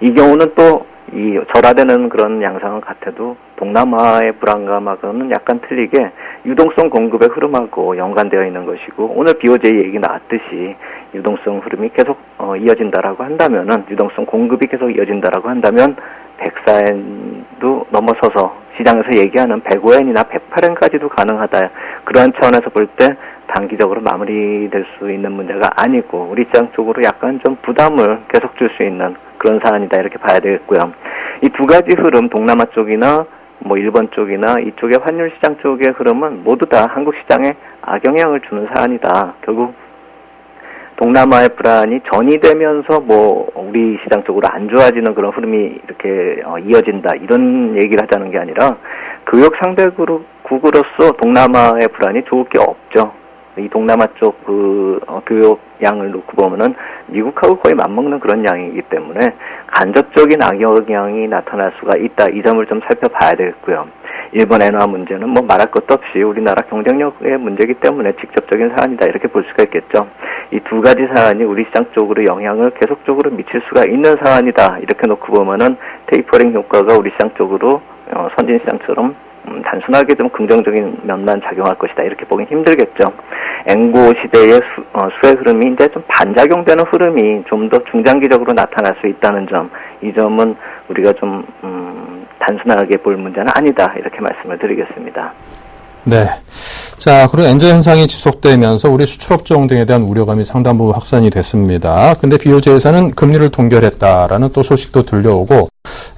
이 경우는 또 이 절하되는 그런 양상은 같아도 동남아의 불안감하고는 약간 틀리게 유동성 공급의 흐름하고 연관되어 있는 것이고 오늘 BOJ 얘기 나왔듯이 유동성 흐름이 계속 이어진다라고 한다면은 유동성 공급이 계속 이어진다라고 한다면 104엔도 넘어서서 시장에서 얘기하는 105엔이나 108엔까지도 가능하다. 그러한 차원에서 볼 때 단기적으로 마무리될 수 있는 문제가 아니고 우리 시장 쪽으로 약간 좀 부담을 계속 줄 수 있는 그런 사안이다 이렇게 봐야 되겠고요. 이 두 가지 흐름 동남아 쪽이나 뭐 일본 쪽이나 이쪽의 환율 시장 쪽의 흐름은 모두 다 한국 시장에 악영향을 주는 사안이다. 결국 동남아의 불안이 전이되면서 뭐 우리 시장 쪽으로 안 좋아지는 그런 흐름이 이렇게 이어진다 이런 얘기를 하자는 게 아니라 교역 상대국으로서 동남아의 불안이 좋을 게 없죠. 이 동남아 쪽 교역 양을 놓고 보면은 미국하고 거의 맞먹는 그런 양이기 때문에 간접적인 악영향이 나타날 수가 있다. 이 점을 좀 살펴봐야 되겠고요. 일본 엔화 문제는 뭐 말할 것도 없이 우리나라 경쟁력의 문제이기 때문에 직접적인 사안이다 이렇게 볼 수가 있겠죠. 이 두 가지 사안이 우리 시장 쪽으로 영향을 계속적으로 미칠 수가 있는 사안이다 이렇게 놓고 보면은 테이퍼링 효과가 우리 시장 쪽으로 선진 시장처럼 단순하게 좀 긍정적인 면만 작용할 것이다 이렇게 보긴 힘들겠죠. 앵고 시대의 수의 흐름이 이제 좀 반작용되는 흐름이 좀 더 중장기적으로 나타날 수 있다는 점, 이 점은 우리가 좀 단순하게 볼 문제는 아니다 이렇게 말씀을 드리겠습니다. 네. 자, 그리고 엔저 현상이 지속되면서 우리 수출업종 등에 대한 우려감이 상당 부분 확산이 됐습니다. 근데 BOJ에서는 금리를 동결했다라는 또 소식도 들려오고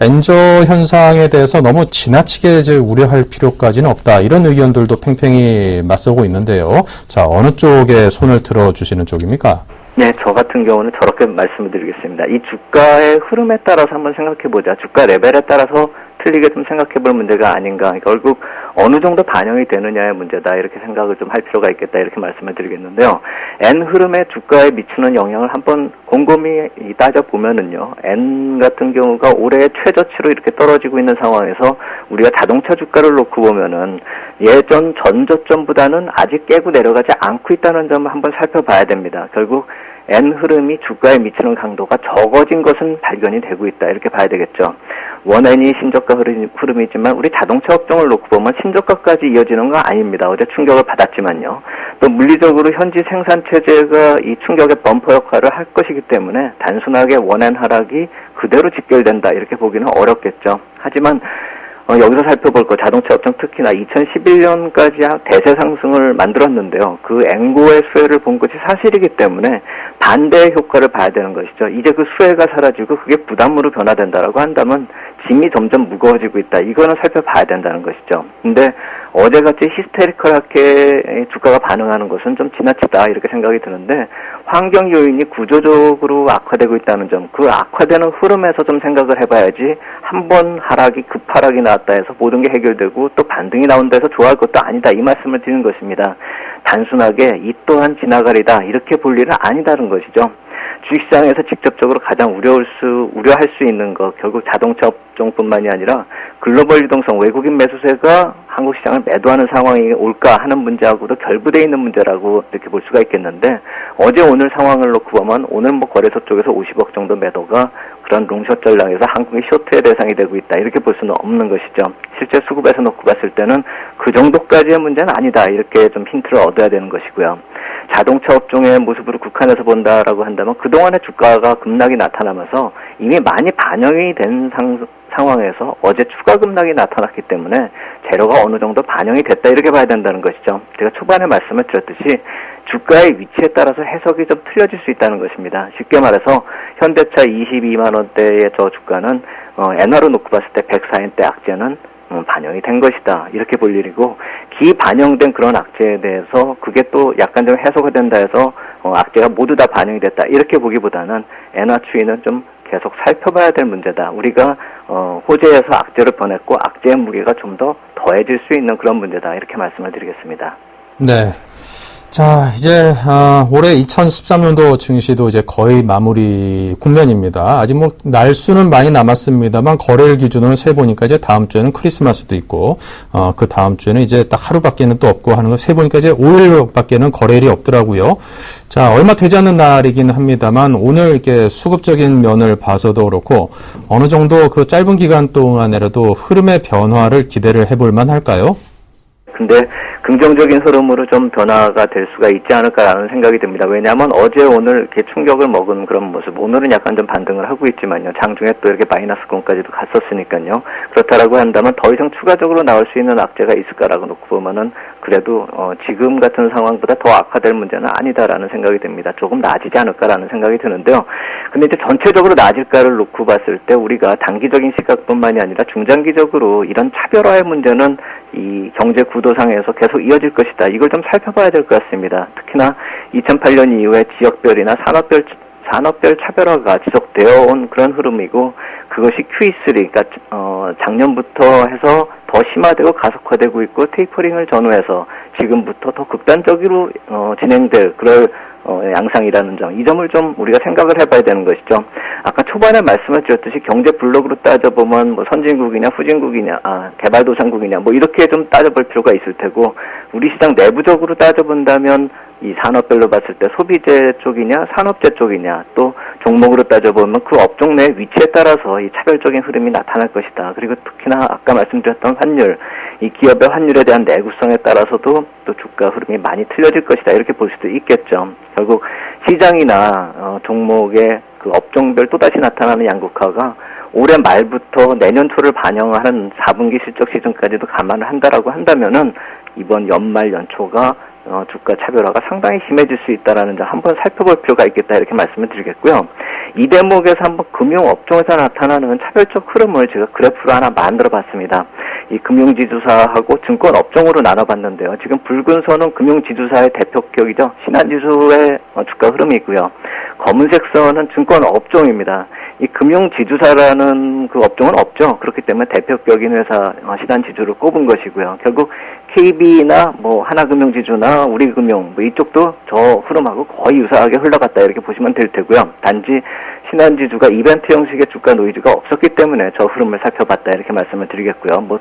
엔저 현상에 대해서 너무 지나치게 이제 우려할 필요까지는 없다. 이런 의견들도 팽팽히 맞서고 있는데요. 자, 어느 쪽에 손을 들어주시는 쪽입니까? 네, 저 같은 경우는 저렇게 말씀을 드리겠습니다. 이 주가의 흐름에 따라서 한번 생각해 보자. 주가 레벨에 따라서 틀리게 좀 생각해 볼 문제가 아닌가. 결국 어느 정도 반영이 되느냐의 문제다. 이렇게 생각을 좀 할 필요가 있겠다. 이렇게 말씀을 드리겠는데요. N 흐름의 주가에 미치는 영향을 한번 곰곰이 따져보면은요. N 같은 경우가 올해 최저치로 이렇게 떨어지고 있는 상황에서 우리가 자동차 주가를 놓고 보면은 예전 전저점보다는 아직 깨고 내려가지 않고 있다는 점을 한번 살펴봐야 됩니다. 결국 N 흐름이 주가에 미치는 강도가 적어진 것은 발견이 되고 있다. 이렇게 봐야 되겠죠. 원N이 신저가 흐름이지만 우리 자동차 업종을 놓고 보면 신저가까지 이어지는 건 아닙니다. 어제 충격을 받았지만요. 또 물리적으로 현지 생산체제가 이 충격의 범퍼 역할을 할 것이기 때문에 단순하게 원N 하락이 그대로 직결된다. 이렇게 보기는 어렵겠죠. 하지만 여기서 살펴볼 거 자동차 업종 특히나 2011년까지 대세 상승을 만들었는데요. 그 앵고의 수혜를 본 것이 사실이기 때문에 반대의 효과를 봐야 되는 것이죠. 이제 그 수혜가 사라지고 그게 부담으로 변화된다라고 한다면 짐이 점점 무거워지고 있다. 이거는 살펴봐야 된다는 것이죠. 근데 어제같이 히스테리컬하게 주가가 반응하는 것은 좀 지나치다 이렇게 생각이 드는데 환경 요인이 구조적으로 악화되고 있다는 점, 그 악화되는 흐름에서 좀 생각을 해봐야지 한 번 하락이 급하락이 나왔다 해서 모든 게 해결되고 또 반등이 나온다 해서 좋아할 것도 아니다 이 말씀을 드리는 것입니다. 단순하게 이 또한 지나가리다 이렇게 볼 일은 아니다는 것이죠. 주식시장에서 직접적으로 가장 우려할 수 있는 것, 결국 자동차 업종뿐만이 아니라 글로벌 유동성, 외국인 매수세가 한국 시장을 매도하는 상황이 올까 하는 문제하고도 결부되어 있는 문제라고 이렇게 볼 수가 있겠는데 어제 오늘 상황을 놓고 보면 오늘 거래소 쪽에서 50억 정도 매도가 그런 롱숏 전략에서 한국이 쇼트의 대상이 되고 있다. 이렇게 볼 수는 없는 것이죠. 실제 수급에서 놓고 봤을 때는 그 정도까지의 문제는 아니다. 이렇게 좀 힌트를 얻어야 되는 것이고요. 자동차 업종의 모습으로 국한해서 본다라고 한다면 그동안의 주가가 급락이 나타나면서 이미 많이 반영이 된 상황에서 어제 추가 급락이 나타났기 때문에 재료가 어느 정도 반영이 됐다 이렇게 봐야 된다는 것이죠. 제가 초반에 말씀을 드렸듯이 주가의 위치에 따라서 해석이 좀 틀려질 수 있다는 것입니다. 쉽게 말해서 현대차 22만 원대의 저 주가는 엔화로 놓고 봤을 때 104엔대 악재는 반영이 된 것이다. 이렇게 볼 일이고 기반영된 그런 악재에 대해서 그게 또 약간 좀 해소가 된다 해서 악재가 모두 다 반영이 됐다. 이렇게 보기보다는 엔화 추이는 좀 계속 살펴봐야 될 문제다. 우리가 호재에서 악재를 보냈고 악재의 무게가 좀 더 더해질 수 있는 그런 문제다. 이렇게 말씀을 드리겠습니다. 네. 자, 이제 올해 2013년도 증시도 이제 거의 마무리 국면입니다. 아직 뭐 날수는 많이 남았습니다만 거래일 기준으로 세 보니까 이제 다음 주에는 크리스마스도 있고 그 다음 주에는 이제 딱 하루밖에는 또 없고 하는 거 세 보니까 이제 5일밖에는 거래일이 없더라고요. 자, 얼마 되지 않는 날이긴 합니다만 오늘 이렇게 수급적인 면을 봐서도 그렇고 어느 정도 그 짧은 기간 동안에라도 흐름의 변화를 기대를 해볼 만할까요? 근데 긍정적인 흐름으로 좀 변화가 될 수가 있지 않을까라는 생각이 듭니다. 왜냐하면 어제 오늘 이렇게 충격을 먹은 그런 모습, 오늘은 약간 좀 반등을 하고 있지만요. 장중에 또 이렇게 마이너스권까지도 갔었으니까요. 그렇다라고 한다면 더 이상 추가적으로 나올 수 있는 악재가 있을까라고 놓고 보면은 그래도 지금 같은 상황보다 더 악화될 문제는 아니다라는 생각이 듭니다. 조금 나아지지 않을까라는 생각이 드는데요. 근데 이제 전체적으로 나아질까를 놓고 봤을 때 우리가 단기적인 시각뿐만이 아니라 중장기적으로 이런 차별화의 문제는 이 경제 구도상에서 계속 이어질 것이다. 이걸 좀 살펴봐야 될 것 같습니다. 특히나 2008년 이후에 지역별이나 산업별 차별화가 지속되어 온 그런 흐름이고 그것이 Q3, 그러니까 작년부터 해서 더 심화되고 가속화되고 있고 테이퍼링을 전후해서 지금부터 더 극단적으로 진행될 그럴 양상이라는 점, 이 점을 좀 우리가 생각을 해봐야 되는 것이죠. 아까 초반에 말씀을 드렸듯이 경제 블록으로 따져보면 뭐 선진국이냐 후진국이냐 개발도상국이냐 뭐 이렇게 좀 따져볼 필요가 있을 테고 우리 시장 내부적으로 따져본다면 이 산업별로 봤을 때 소비재 쪽이냐 산업재 쪽이냐 또 종목으로 따져보면 그 업종 내 위치에 따라서 이 차별적인 흐름이 나타날 것이다. 그리고 특히나 아까 말씀드렸던 환율, 이 기업의 환율에 대한 내구성에 따라서도 또 주가 흐름이 많이 틀려질 것이다. 이렇게 볼 수도 있겠죠. 결국 시장이나 종목의 그 업종별 또다시 나타나는 양극화가 올해 말부터 내년 초를 반영하는 4분기 실적 시즌까지도 감안을 한다라고 한다면은 이번 연말 연초가 주가 차별화가 상당히 심해질 수 있다라는 점 한번 살펴볼 필요가 있겠다 이렇게 말씀을 드리겠고요. 이 대목에서 한번 금융업종에서 나타나는 차별적 흐름을 제가 그래프로 하나 만들어 봤습니다. 이 금융지주사하고 증권업종으로 나눠봤는데요. 지금 붉은 선은 금융지주사의 대표격이죠. 신한지수의 주가 흐름이고요. 검은색 선은 증권업종입니다. 이 금융지주사라는 그 업종은 없죠. 그렇기 때문에 대표격인 회사 신한지주를 꼽은 것이고요. 결국 KB나 뭐 하나금융지주나 우리금융 뭐 이쪽도 저 흐름하고 거의 유사하게 흘러갔다 이렇게 보시면 될 테고요. 단지 신한지주가 이벤트 형식의 주가 노이즈가 없었기 때문에 저 흐름을 살펴봤다 이렇게 말씀을 드리겠고요. 뭐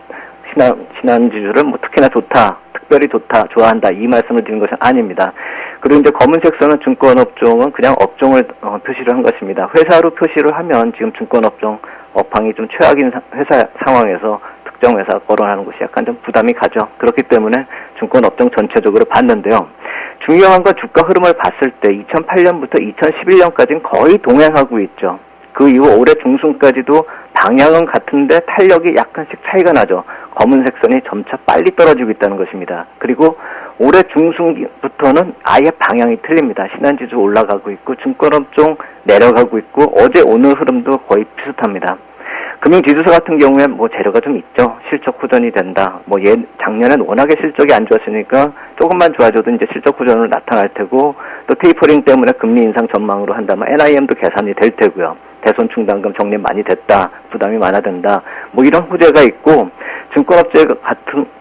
신한지주를 뭐 특히나 좋다, 특별히 좋다, 좋아한다 이 말씀을 드린 것은 아닙니다. 그리고 이제 검은색 선은 증권업종은 그냥 업종을 표시를 한 것입니다. 회사로 표시를 하면 지금 증권업종 업황이 좀 최악인 회사 상황에서 특정 회사 거론하는 것이 약간 좀 부담이 가죠. 그렇기 때문에 증권업종 전체적으로 봤는데요. 중요한 건 주가 흐름을 봤을 때 2008년부터 2011년까지는 거의 동행하고 있죠. 그 이후 올해 중순까지도 방향은 같은데 탄력이 약간씩 차이가 나죠. 검은색 선이 점차 빨리 떨어지고 있다는 것입니다. 그리고 올해 중순부터는 아예 방향이 틀립니다. 신한지주 올라가고 있고 증권업종 내려가고 있고 어제 오늘 흐름도 거의 비슷합니다. 금융지주사 같은 경우에 뭐 재료가 좀 있죠. 실적 후전이 된다. 뭐 작년엔 워낙에 실적이 안 좋았으니까 조금만 좋아져도 이제 실적 후전으로 나타날 테고 또 테이퍼링 때문에 금리 인상 전망으로 한다면 NIM도 계산이 될 테고요. 대손 충당금 적립 많이 됐다. 부담이 많아진다. 뭐 이런 호재가 있고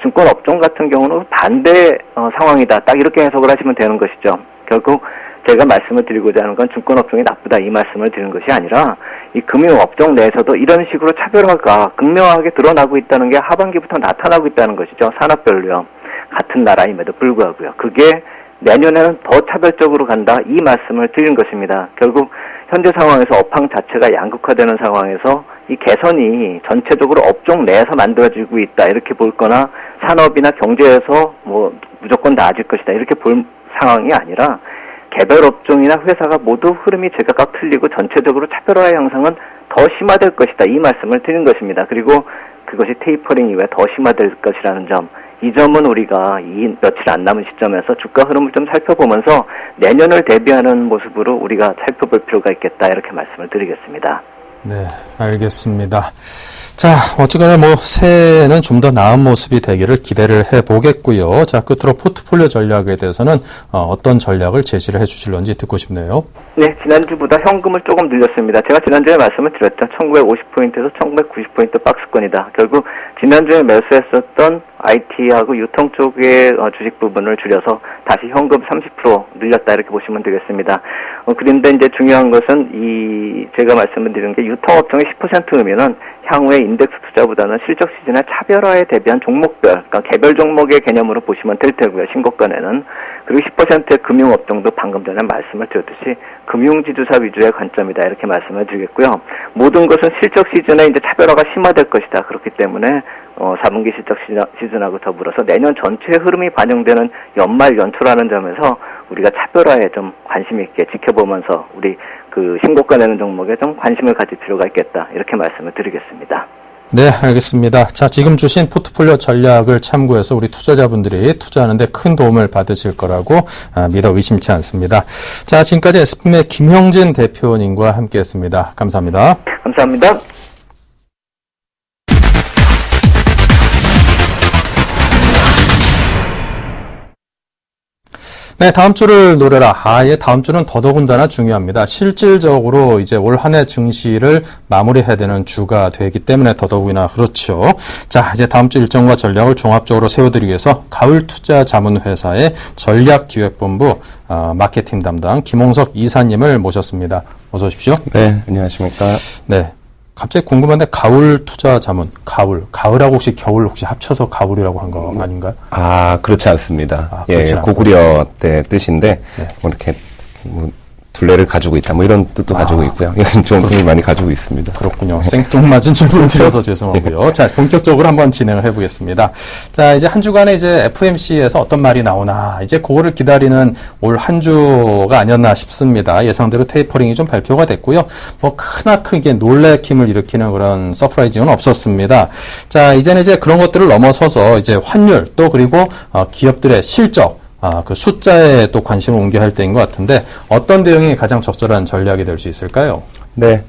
증권업종 같은 경우는 반대 상황이다. 딱 이렇게 해석을 하시면 되는 것이죠. 결국 제가 말씀을 드리고자 하는 건 증권업종이 나쁘다 이 말씀을 드리는 것이 아니라 이 금융업종 내에서도 이런 식으로 차별화가 극명하게 드러나고 있다는 게 하반기부터 나타나고 있다는 것이죠. 산업별로요. 같은 나라임에도 불구하고요. 그게 내년에는 더 차별적으로 간다 이 말씀을 드린 것입니다. 결국 현재 상황에서 업황 자체가 양극화되는 상황에서 이 개선이 전체적으로 업종 내에서 만들어지고 있다 이렇게 볼 거나 산업이나 경제에서 뭐 무조건 나아질 것이다 이렇게 볼 상황이 아니라 개별 업종이나 회사가 모두 흐름이 제각각 틀리고 전체적으로 차별화의 양상은 더 심화될 것이다 이 말씀을 드린 것입니다. 그리고 그것이 테이퍼링 이후에 더 심화될 것이라는 점, 이 점은 우리가 이 며칠 안 남은 시점에서 주가 흐름을 좀 살펴보면서 내년을 대비하는 모습으로 우리가 살펴볼 필요가 있겠다 이렇게 말씀을 드리겠습니다. 네, 알겠습니다. 자, 어쨌거나 뭐 새해에는 좀 더 나은 모습이 되기를 기대를 해보겠고요. 자, 끝으로 포트폴리오 전략에 대해서는 어떤 전략을 제시를 해주실런지 듣고 싶네요. 네, 지난주보다 현금을 조금 늘렸습니다. 제가 지난주에 말씀을 드렸죠. 1950포인트에서 1990포인트 박스권이다. 결국 지난주에 매수했었던 IT하고 유통 쪽의 주식 부분을 줄여서 다시 현금 30% 늘렸다 이렇게 보시면 되겠습니다. 그런데 이제 중요한 것은 제가 말씀을 드린 게 유통업종의 10% 의미는 향후에 인덱스 투자보다는 실적 시즌의 차별화에 대비한 종목별, 그러니까 개별 종목의 개념으로 보시면 될 테고요. 신고가에는. 그리고 10%의 금융업종도 방금 전에 말씀을 드렸듯이 금융지주사 위주의 관점이다 이렇게 말씀을 드리겠고요. 모든 것은 실적 시즌에 이제 차별화가 심화될 것이다. 그렇기 때문에 4분기 실적 시즌하고 더불어서 내년 전체의 흐름이 반영되는 연말 연초라는 점에서 우리가 차별화에 좀 관심 있게 지켜보면서 우리 그 신고가 내는 종목에 좀 관심을 가질 필요가 있겠다 이렇게 말씀을 드리겠습니다. 네, 알겠습니다. 자, 지금 주신 포트폴리오 전략을 참고해서 우리 투자자분들이 투자하는데 큰 도움을 받으실 거라고 믿어 의심치 않습니다. 자, 지금까지 SPM의 김형진 대표님과 함께했습니다. 감사합니다. 감사합니다. 네, 다음 주를 노려라. 다음 주는 더더군다나 중요합니다. 실질적으로 이제 올 한 해 증시를 마무리해야 되는 주가 되기 때문에 더더욱이나 그렇죠. 자, 이제 다음 주 일정과 전략을 종합적으로 세워드리기 위해서 가을투자자문회사의 전략기획본부 마케팅 담당 김홍석 이사님을 모셨습니다. 어서 오십시오. 네, 안녕하십니까. 네. 갑자기 궁금한데 가을 투자 자문, 가을하고 혹시 겨울 혹시 합쳐서 가을이라고 한 거 아닌가요? 아, 그렇지 않습니다. 그렇지 않고. 고구려 때 뜻인데 네. 뭐 이렇게 둘레를 가지고 있다, 뭐 이런 뜻도 가지고 있고요. 이런 좋은 뜻을 많이 가지고 있습니다. 그렇군요. 생뚱맞은 질문 드려서 죄송하고요. 자, 본격적으로 한번 진행을 해보겠습니다. 자, 이제 한 주간에 이제 FOMC에서 어떤 말이 나오나, 이제 그거를 기다리는 올 한 주가 아니었나 싶습니다. 예상대로 테이퍼링이 좀 발표가 됐고요. 뭐 크나크게 놀래킴을 일으키는 그런 서프라이징은 없었습니다. 자, 이제는 이제 그런 것들을 넘어서서 이제 환율 또 그리고 기업들의 실적, 그 숫자에 또 관심을 옮겨야 할 때인 것 같은데 어떤 대응이 가장 적절한 전략이 될 수 있을까요? 네.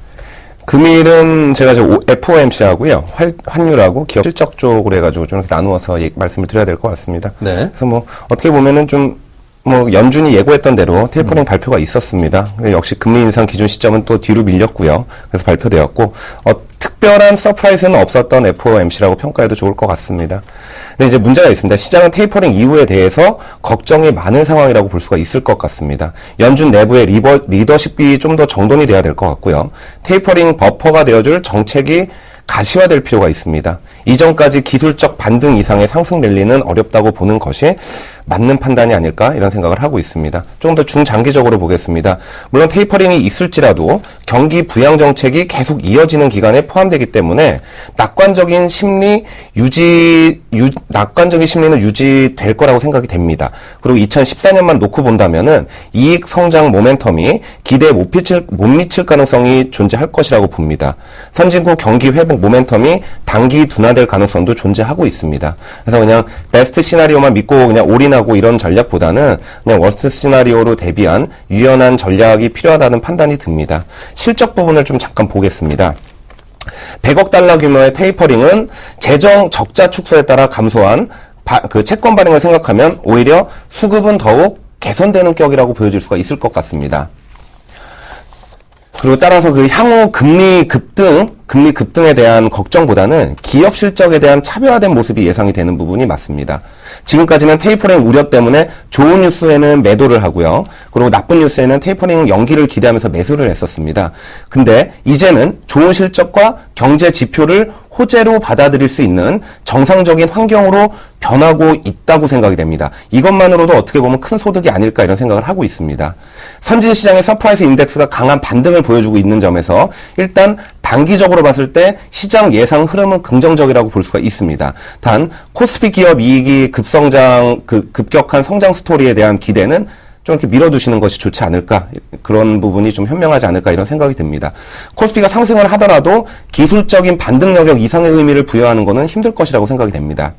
금일은 제가 FOMC하고요, 환율하고 기업 실적 쪽으로 해가지고 좀 이렇게 나누어서 말씀을 드려야 될 것 같습니다. 네. 그래서 뭐, 어떻게 보면은 좀, 뭐 연준이 예고했던 대로 테이퍼링 발표가 있었습니다. 역시 금리 인상 기준 시점은 또 뒤로 밀렸고요. 그래서 발표되었고 특별한 서프라이즈는 없었던 FOMC라고 평가해도 좋을 것 같습니다. 근데 이제 문제가 있습니다. 시장은 테이퍼링 이후에 대해서 걱정이 많은 상황이라고 볼 수가 있을 것 같습니다. 연준 내부의 리더십이 좀 더 정돈이 돼야 될 것 같고요. 테이퍼링 버퍼가 되어줄 정책이 가시화될 필요가 있습니다. 이전까지 기술적 반등 이상의 상승 랠리는 어렵다고 보는 것이 맞는 판단이 아닐까 이런 생각을 하고 있습니다. 조금 더 중장기적으로 보겠습니다. 물론 테이퍼링이 있을지라도 경기 부양 정책이 계속 이어지는 기간에 포함되기 때문에 낙관적인 심리는 유지될 거라고 생각이 됩니다. 그리고 2014년만 놓고 본다면은 이익 성장 모멘텀이 기대에 못 미칠 가능성이 존재할 것이라고 봅니다. 선진국 경기 회복 모멘텀이 단기 둔화될 가능성도 존재하고 있습니다. 그래서 그냥 베스트 시나리오만 믿고 그냥 올인하고 이런 전략보다는 그냥 워스트 시나리오로 대비한 유연한 전략이 필요하다는 판단이 듭니다. 실적 부분을 좀 잠깐 보겠습니다. 100억 달러 규모의 테이퍼링은 재정 적자 축소에 따라 감소한 그 채권 발행을 생각하면 오히려 수급은 더욱 개선되는 격이라고 보여질 수가 있을 것 같습니다. 그리고 따라서 그 향후 금리 급등에 대한 걱정보다는 기업 실적에 대한 차별화된 모습이 예상이 되는 부분이 맞습니다. 지금까지는 테이퍼링 우려 때문에 좋은 뉴스에는 매도를 하고요. 그리고 나쁜 뉴스에는 테이퍼링 연기를 기대하면서 매수를 했었습니다. 근데 이제는 좋은 실적과 경제 지표를 호재로 받아들일 수 있는 정상적인 환경으로 변하고 있다고 생각이 됩니다. 이것만으로도 어떻게 보면 큰 소득이 아닐까 이런 생각을 하고 있습니다. 선진 시장의 서프라이즈 인덱스가 강한 반등을 보여주고 있는 점에서 일단 단기적으로 봤을 때 시장 예상 흐름은 긍정적이라고 볼 수가 있습니다. 단 코스피 기업 이익이 급격한 성장 스토리에 대한 기대는 좀 이렇게 밀어두시는 것이 좋지 않을까, 그런 부분이 좀 현명하지 않을까 이런 생각이 듭니다. 코스피가 상승을 하더라도 기술적인 반등 영역 이상의 의미를 부여하는 것은 힘들 것이라고 생각이 됩니다.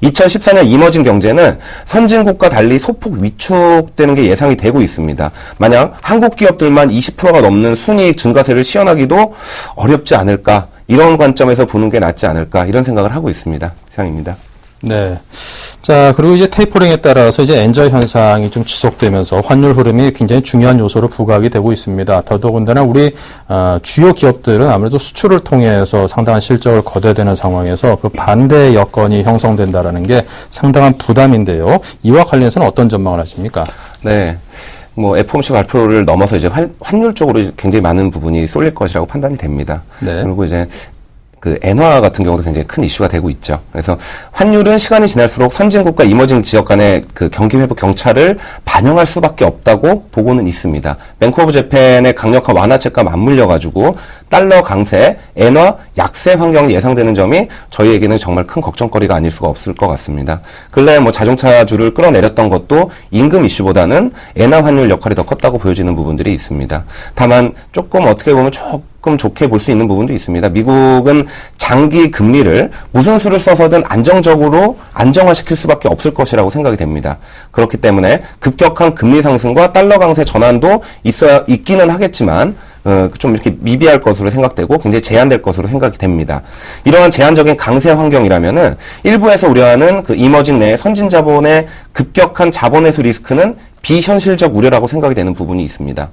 2014년 이머징 경제는 선진국과 달리 소폭 위축되는 게 예상이 되고 있습니다. 만약 한국 기업들만 20%가 넘는 순이익 증가세를 시현하기도 어렵지 않을까, 이런 관점에서 보는 게 낫지 않을까 이런 생각을 하고 있습니다. 이상입니다. 네. 자, 그리고 이제 테이퍼링에 따라서 이제 엔저 현상이 좀 지속되면서 환율 흐름이 굉장히 중요한 요소로 부각이 되고 있습니다. 더더군다나 우리 주요 기업들은 아무래도 수출을 통해서 상당한 실적을 거둬야 되는 상황에서 그 반대 여건이 형성된다라는 게 상당한 부담인데요. 이와 관련해서는 어떤 전망을 하십니까? 네. 뭐 FOMC 발표를 넘어서 이제 환율 쪽으로 굉장히 많은 부분이 쏠릴 것이라고 판단이 됩니다. 네. 그리고 이제 그 엔화 같은 경우도 굉장히 큰 이슈가 되고 있죠. 그래서 환율은 시간이 지날수록 선진국과 이머징 지역 간의 그 경기 회복 경차를 반영할 수밖에 없다고 보고는 있습니다. 뱅크 오브 재팬의 강력한 완화책과 맞물려 가지고 달러 강세, 엔화 약세 환경이 예상되는 점이 저희에게는 정말 큰 걱정거리가 아닐 수가 없을 것 같습니다. 근래 뭐 자동차주를 끌어내렸던 것도 임금 이슈보다는 엔화 환율 역할이 더 컸다고 보여지는 부분들이 있습니다. 다만 조금 어떻게 보면 조금 좋게 볼 수 있는 부분도 있습니다. 미국은 장기 금리를 무슨 수를 써서든 안정적으로 안정화시킬 수밖에 없을 것이라고 생각이 됩니다. 그렇기 때문에 급격한 금리 상승과 달러 강세 전환도 있기는 하겠지만 좀 이렇게 미비할 것으로 생각되고 굉장히 제한될 것으로 생각이 됩니다. 이러한 제한적인 강세 환경이라면은 일부에서 우려하는 그 이머징 내 선진 자본의 급격한 자본 회수 리스크는 비현실적 우려라고 생각이 되는 부분이 있습니다.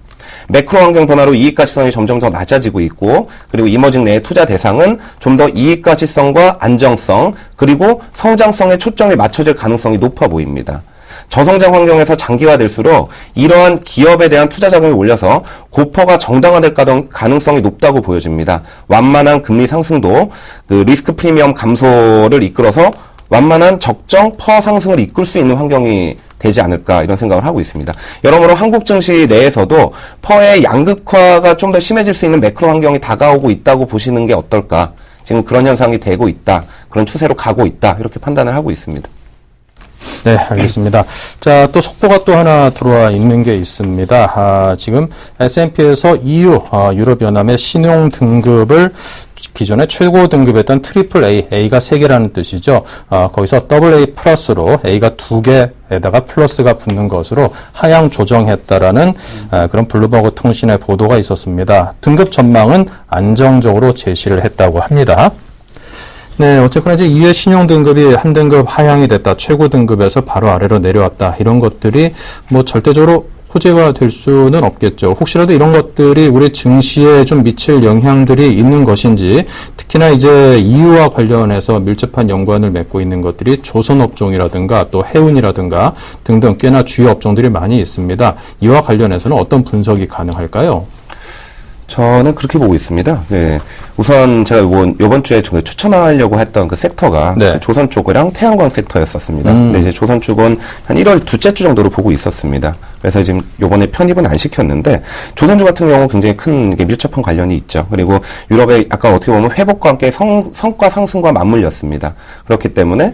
매크로 환경 변화로 이익가치성이 점점 더 낮아지고 있고, 그리고 이머징 내의 투자 대상은 좀 더 이익가치성과 안정성, 그리고 성장성에 초점이 맞춰질 가능성이 높아 보입니다. 저성장 환경에서 장기화될수록 이러한 기업에 대한 투자 자금이 올려서 고퍼가 정당화될 가능성이 높다고 보여집니다. 완만한 금리 상승도 그 리스크 프리미엄 감소를 이끌어서 완만한 적정 퍼 상승을 이끌 수 있는 환경이 되지 않을까 이런 생각을 하고 있습니다. 여러모로 한국 증시 내에서도 퍼의 양극화가 좀 더 심해질 수 있는 매크로 환경이 다가오고 있다고 보시는 게 어떨까. 지금 그런 현상이 되고 있다. 그런 추세로 가고 있다. 이렇게 판단을 하고 있습니다. 네, 알겠습니다. 자, 또 속보가 또 하나 들어와 있는 게 있습니다. 지금 S&P에서 EU, 유럽연합의 신용 등급을 기존에 최고 등급이었던 트리플 A, A가 3개라는 뜻이죠. 거기서 AA 플러스로 A가 2개에다가 플러스가 붙는 것으로 하향 조정했다라는 그런 블룸버그 통신의 보도가 있었습니다. 등급 전망은 안정적으로 제시를 했다고 합니다. 네, 어쨌거나 이제 이해 신용 등급이 한 등급 하향이 됐다. 최고 등급에서 바로 아래로 내려왔다. 이런 것들이 뭐 절대적으로 호재가 될 수는 없겠죠. 혹시라도 이런 것들이 우리 증시에 좀 미칠 영향들이 있는 것인지, 특히나 이제 이유와 관련해서 밀접한 연관을 맺고 있는 것들이 조선업종이라든가 또 해운이라든가 등등 꽤나 주요 업종들이 많이 있습니다. 이와 관련해서는 어떤 분석이 가능할까요? 저는 그렇게 보고 있습니다. 네. 우선 제가 요번 주에 추천하려고 했던 그 섹터가 네. 그 조선 쪽이랑 태양광 섹터였었습니다. 근데 이제 조선 쪽은 한 1월 둘째 주 정도로 보고 있었습니다. 그래서 지금 요번에 편입은 안 시켰는데, 조선주 같은 경우 굉장히 큰 밀접한 관련이 있죠. 그리고 유럽의 아까 어떻게 보면 회복과 함께 성과 상승과 맞물렸습니다. 그렇기 때문에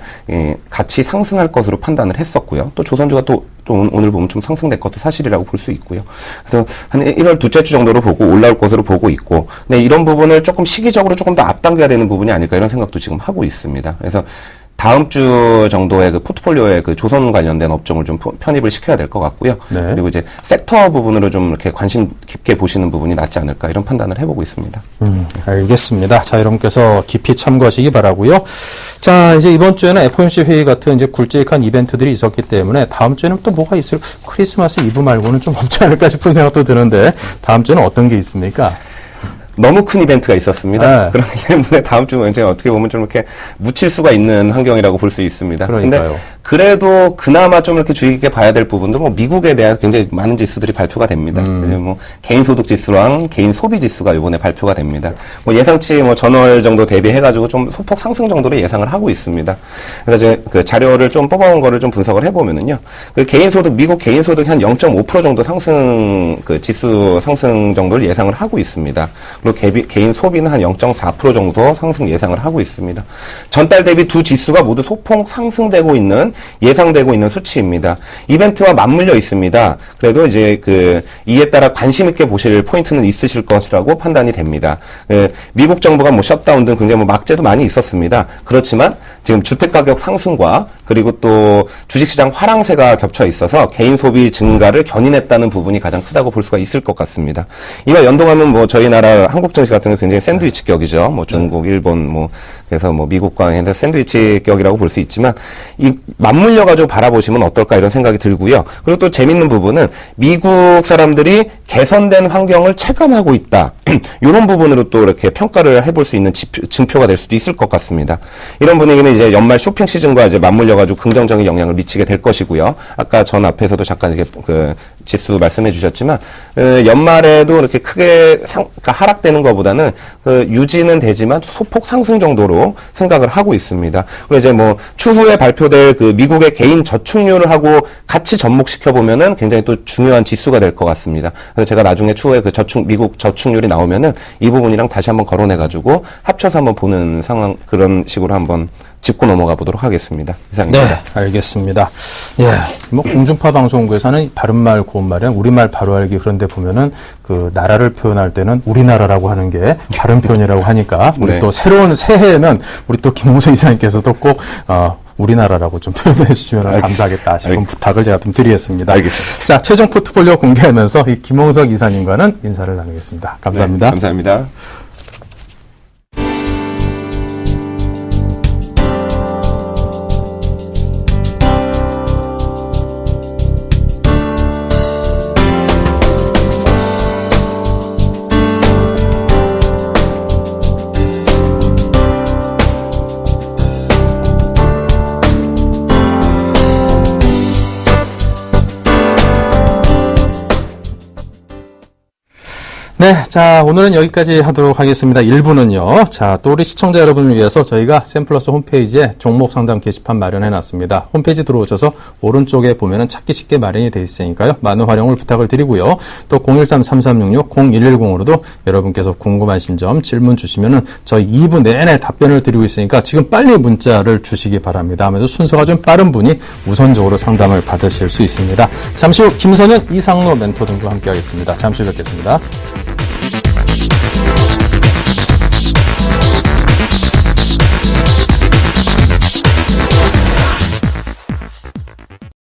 같이 상승할 것으로 판단을 했었고요. 또 조선주가 또 오늘 보면 좀 상승될 것도 사실이라고 볼 수 있고요. 그래서 한 1월 둘째 주 정도로 보고 올라올 것으로 보고 있고, 네, 이런 부분을 조금 시기적으로 조금 더 앞당겨야 되는 부분이 아닐까 이런 생각도 지금 하고 있습니다. 그래서 다음 주 정도의 그 포트폴리오에 그 조선 관련된 업종을 좀 편입을 시켜야 될 것 같고요. 네. 그리고 이제 섹터 부분으로 좀 이렇게 관심 깊게 보시는 부분이 낫지 않을까 이런 판단을 해보고 있습니다. 알겠습니다. 자, 여러분께서 깊이 참고하시기 바라고요. 자, 이제 이번 주에는 FOMC 회의 같은 이제 굵직한 이벤트들이 있었기 때문에 다음 주에는 또 뭐가 있을, 크리스마스 이브 말고는 좀 없지 않을까 싶은 생각도 드는데, 다음 주는 어떤 게 있습니까? 너무 큰 이벤트가 있었습니다. 네. 그렇기 때문에 다음 주는 이제 어떻게 보면 좀 이렇게 묻힐 수가 있는 환경이라고 볼 수 있습니다. 그러니까요. 근데 그래도 그나마 좀 이렇게 주의 깊게 봐야 될 부분도 뭐 미국에 대한 굉장히 많은 지수들이 발표가 됩니다. 뭐 개인 소득 지수랑 개인 소비 지수가 이번에 발표가 됩니다. 뭐 예상치 뭐 전월 정도 대비해가지고 좀 소폭 상승 정도로 예상을 하고 있습니다. 그래서 이제 그 자료를 좀 뽑아온 거를 좀 분석을 해보면은요, 그 개인 소득, 미국 개인 소득이 한 0.5% 정도 상승, 그 지수 상승 정도를 예상을 하고 있습니다. 그리고 개인 소비는 한 0.4% 정도 상승 예상을 하고 있습니다. 전달 대비 두 지수가 모두 소폭 상승되고 있는, 예상되고 있는 수치입니다. 이벤트와 맞물려 있습니다. 그래도 이제 이에 따라 관심 있게 보실 포인트는 있으실 것이라고 판단이 됩니다. 미국 정부가 뭐 셧다운 등 굉장히 뭐 막제도 많이 있었습니다. 그렇지만 지금 주택가격 상승과 그리고 또 주식시장 화랑세가 겹쳐 있어서 개인 소비 증가를 견인했다는 부분이 가장 크다고 볼 수가 있을 것 같습니다. 이와 연동하면 뭐 저희 나라 한국 증시 같은 경우 굉장히 샌드위치 격이죠. 뭐 중국, 일본, 뭐 그래서 뭐 미국과 샌드위치 격이라고 볼 수 있지만, 이 맞물려 가지고 바라보시면 어떨까 이런 생각이 들고요. 그리고 또 재밌는 부분은 미국 사람들이 개선된 환경을 체감하고 있다. 이런 부분으로 또 이렇게 평가를 해볼 수 있는 증표가 될 수도 있을 것 같습니다. 이런 분위기는 이제 연말 쇼핑 시즌과 이제 맞물려 가지고 긍정적인 영향을 미치게 될 것이고요. 아까 전 앞에서도 잠깐 이렇게 지수 말씀해 주셨지만, 연말에도 이렇게 크게 그러니까 하락되는 것보다는 유지는 되지만 소폭 상승 정도로 생각을 하고 있습니다. 그리고 이제 뭐 추후에 발표될 그 미국의 개인 저축률을 하고 같이 접목시켜 보면은 굉장히 또 중요한 지수가 될 것 같습니다. 그래서 제가 나중에 추후에 그 미국 저축률이 나오면은 이 부분이랑 다시 한번 거론해 가지고 합쳐서 한번 보는 상황, 그런 식으로 한번 짚고 넘어가 보도록 하겠습니다. 이상입니다. 네, 알겠습니다. 예, 뭐 공중파 방송국에서는 바른말 고운말이랑 우리말 바로 알기, 그런데 보면은 그 나라를 표현할 때는 우리나라라고 하는 게 바른 표현이라고 하니까, 우리 네. 또 새로운 새해에는 우리 또 김홍석 이사님께서도 꼭 우리나라라고 좀 표현해 주시면 감사하겠다 싶은 부탁을 제가 좀 드리겠습니다. 알겠습니다. 자, 최종 포트폴리오 공개하면서 이 김홍석 이사님과는 인사를 나누겠습니다. 감사합니다. 네, 감사합니다. 네, 자, 오늘은 여기까지 하도록 하겠습니다. 1부는요. 자, 또 우리 시청자 여러분을 위해서 저희가 샘플러스 홈페이지에 종목 상담 게시판 마련해 놨습니다. 홈페이지 들어오셔서 오른쪽에 보면은 찾기 쉽게 마련이 돼 있으니까요. 많은 활용을 부탁을 드리고요. 또 013-3366-0110으로도 여러분께서 궁금하신 점 질문 주시면은 저희 2부 내내 답변을 드리고 있으니까 지금 빨리 문자를 주시기 바랍니다. 아무래도 순서가 좀 빠른 분이 우선적으로 상담을 받으실 수 있습니다. 잠시 후 김선현, 이상로 멘토 등과 함께 하겠습니다. 잠시 후 뵙겠습니다.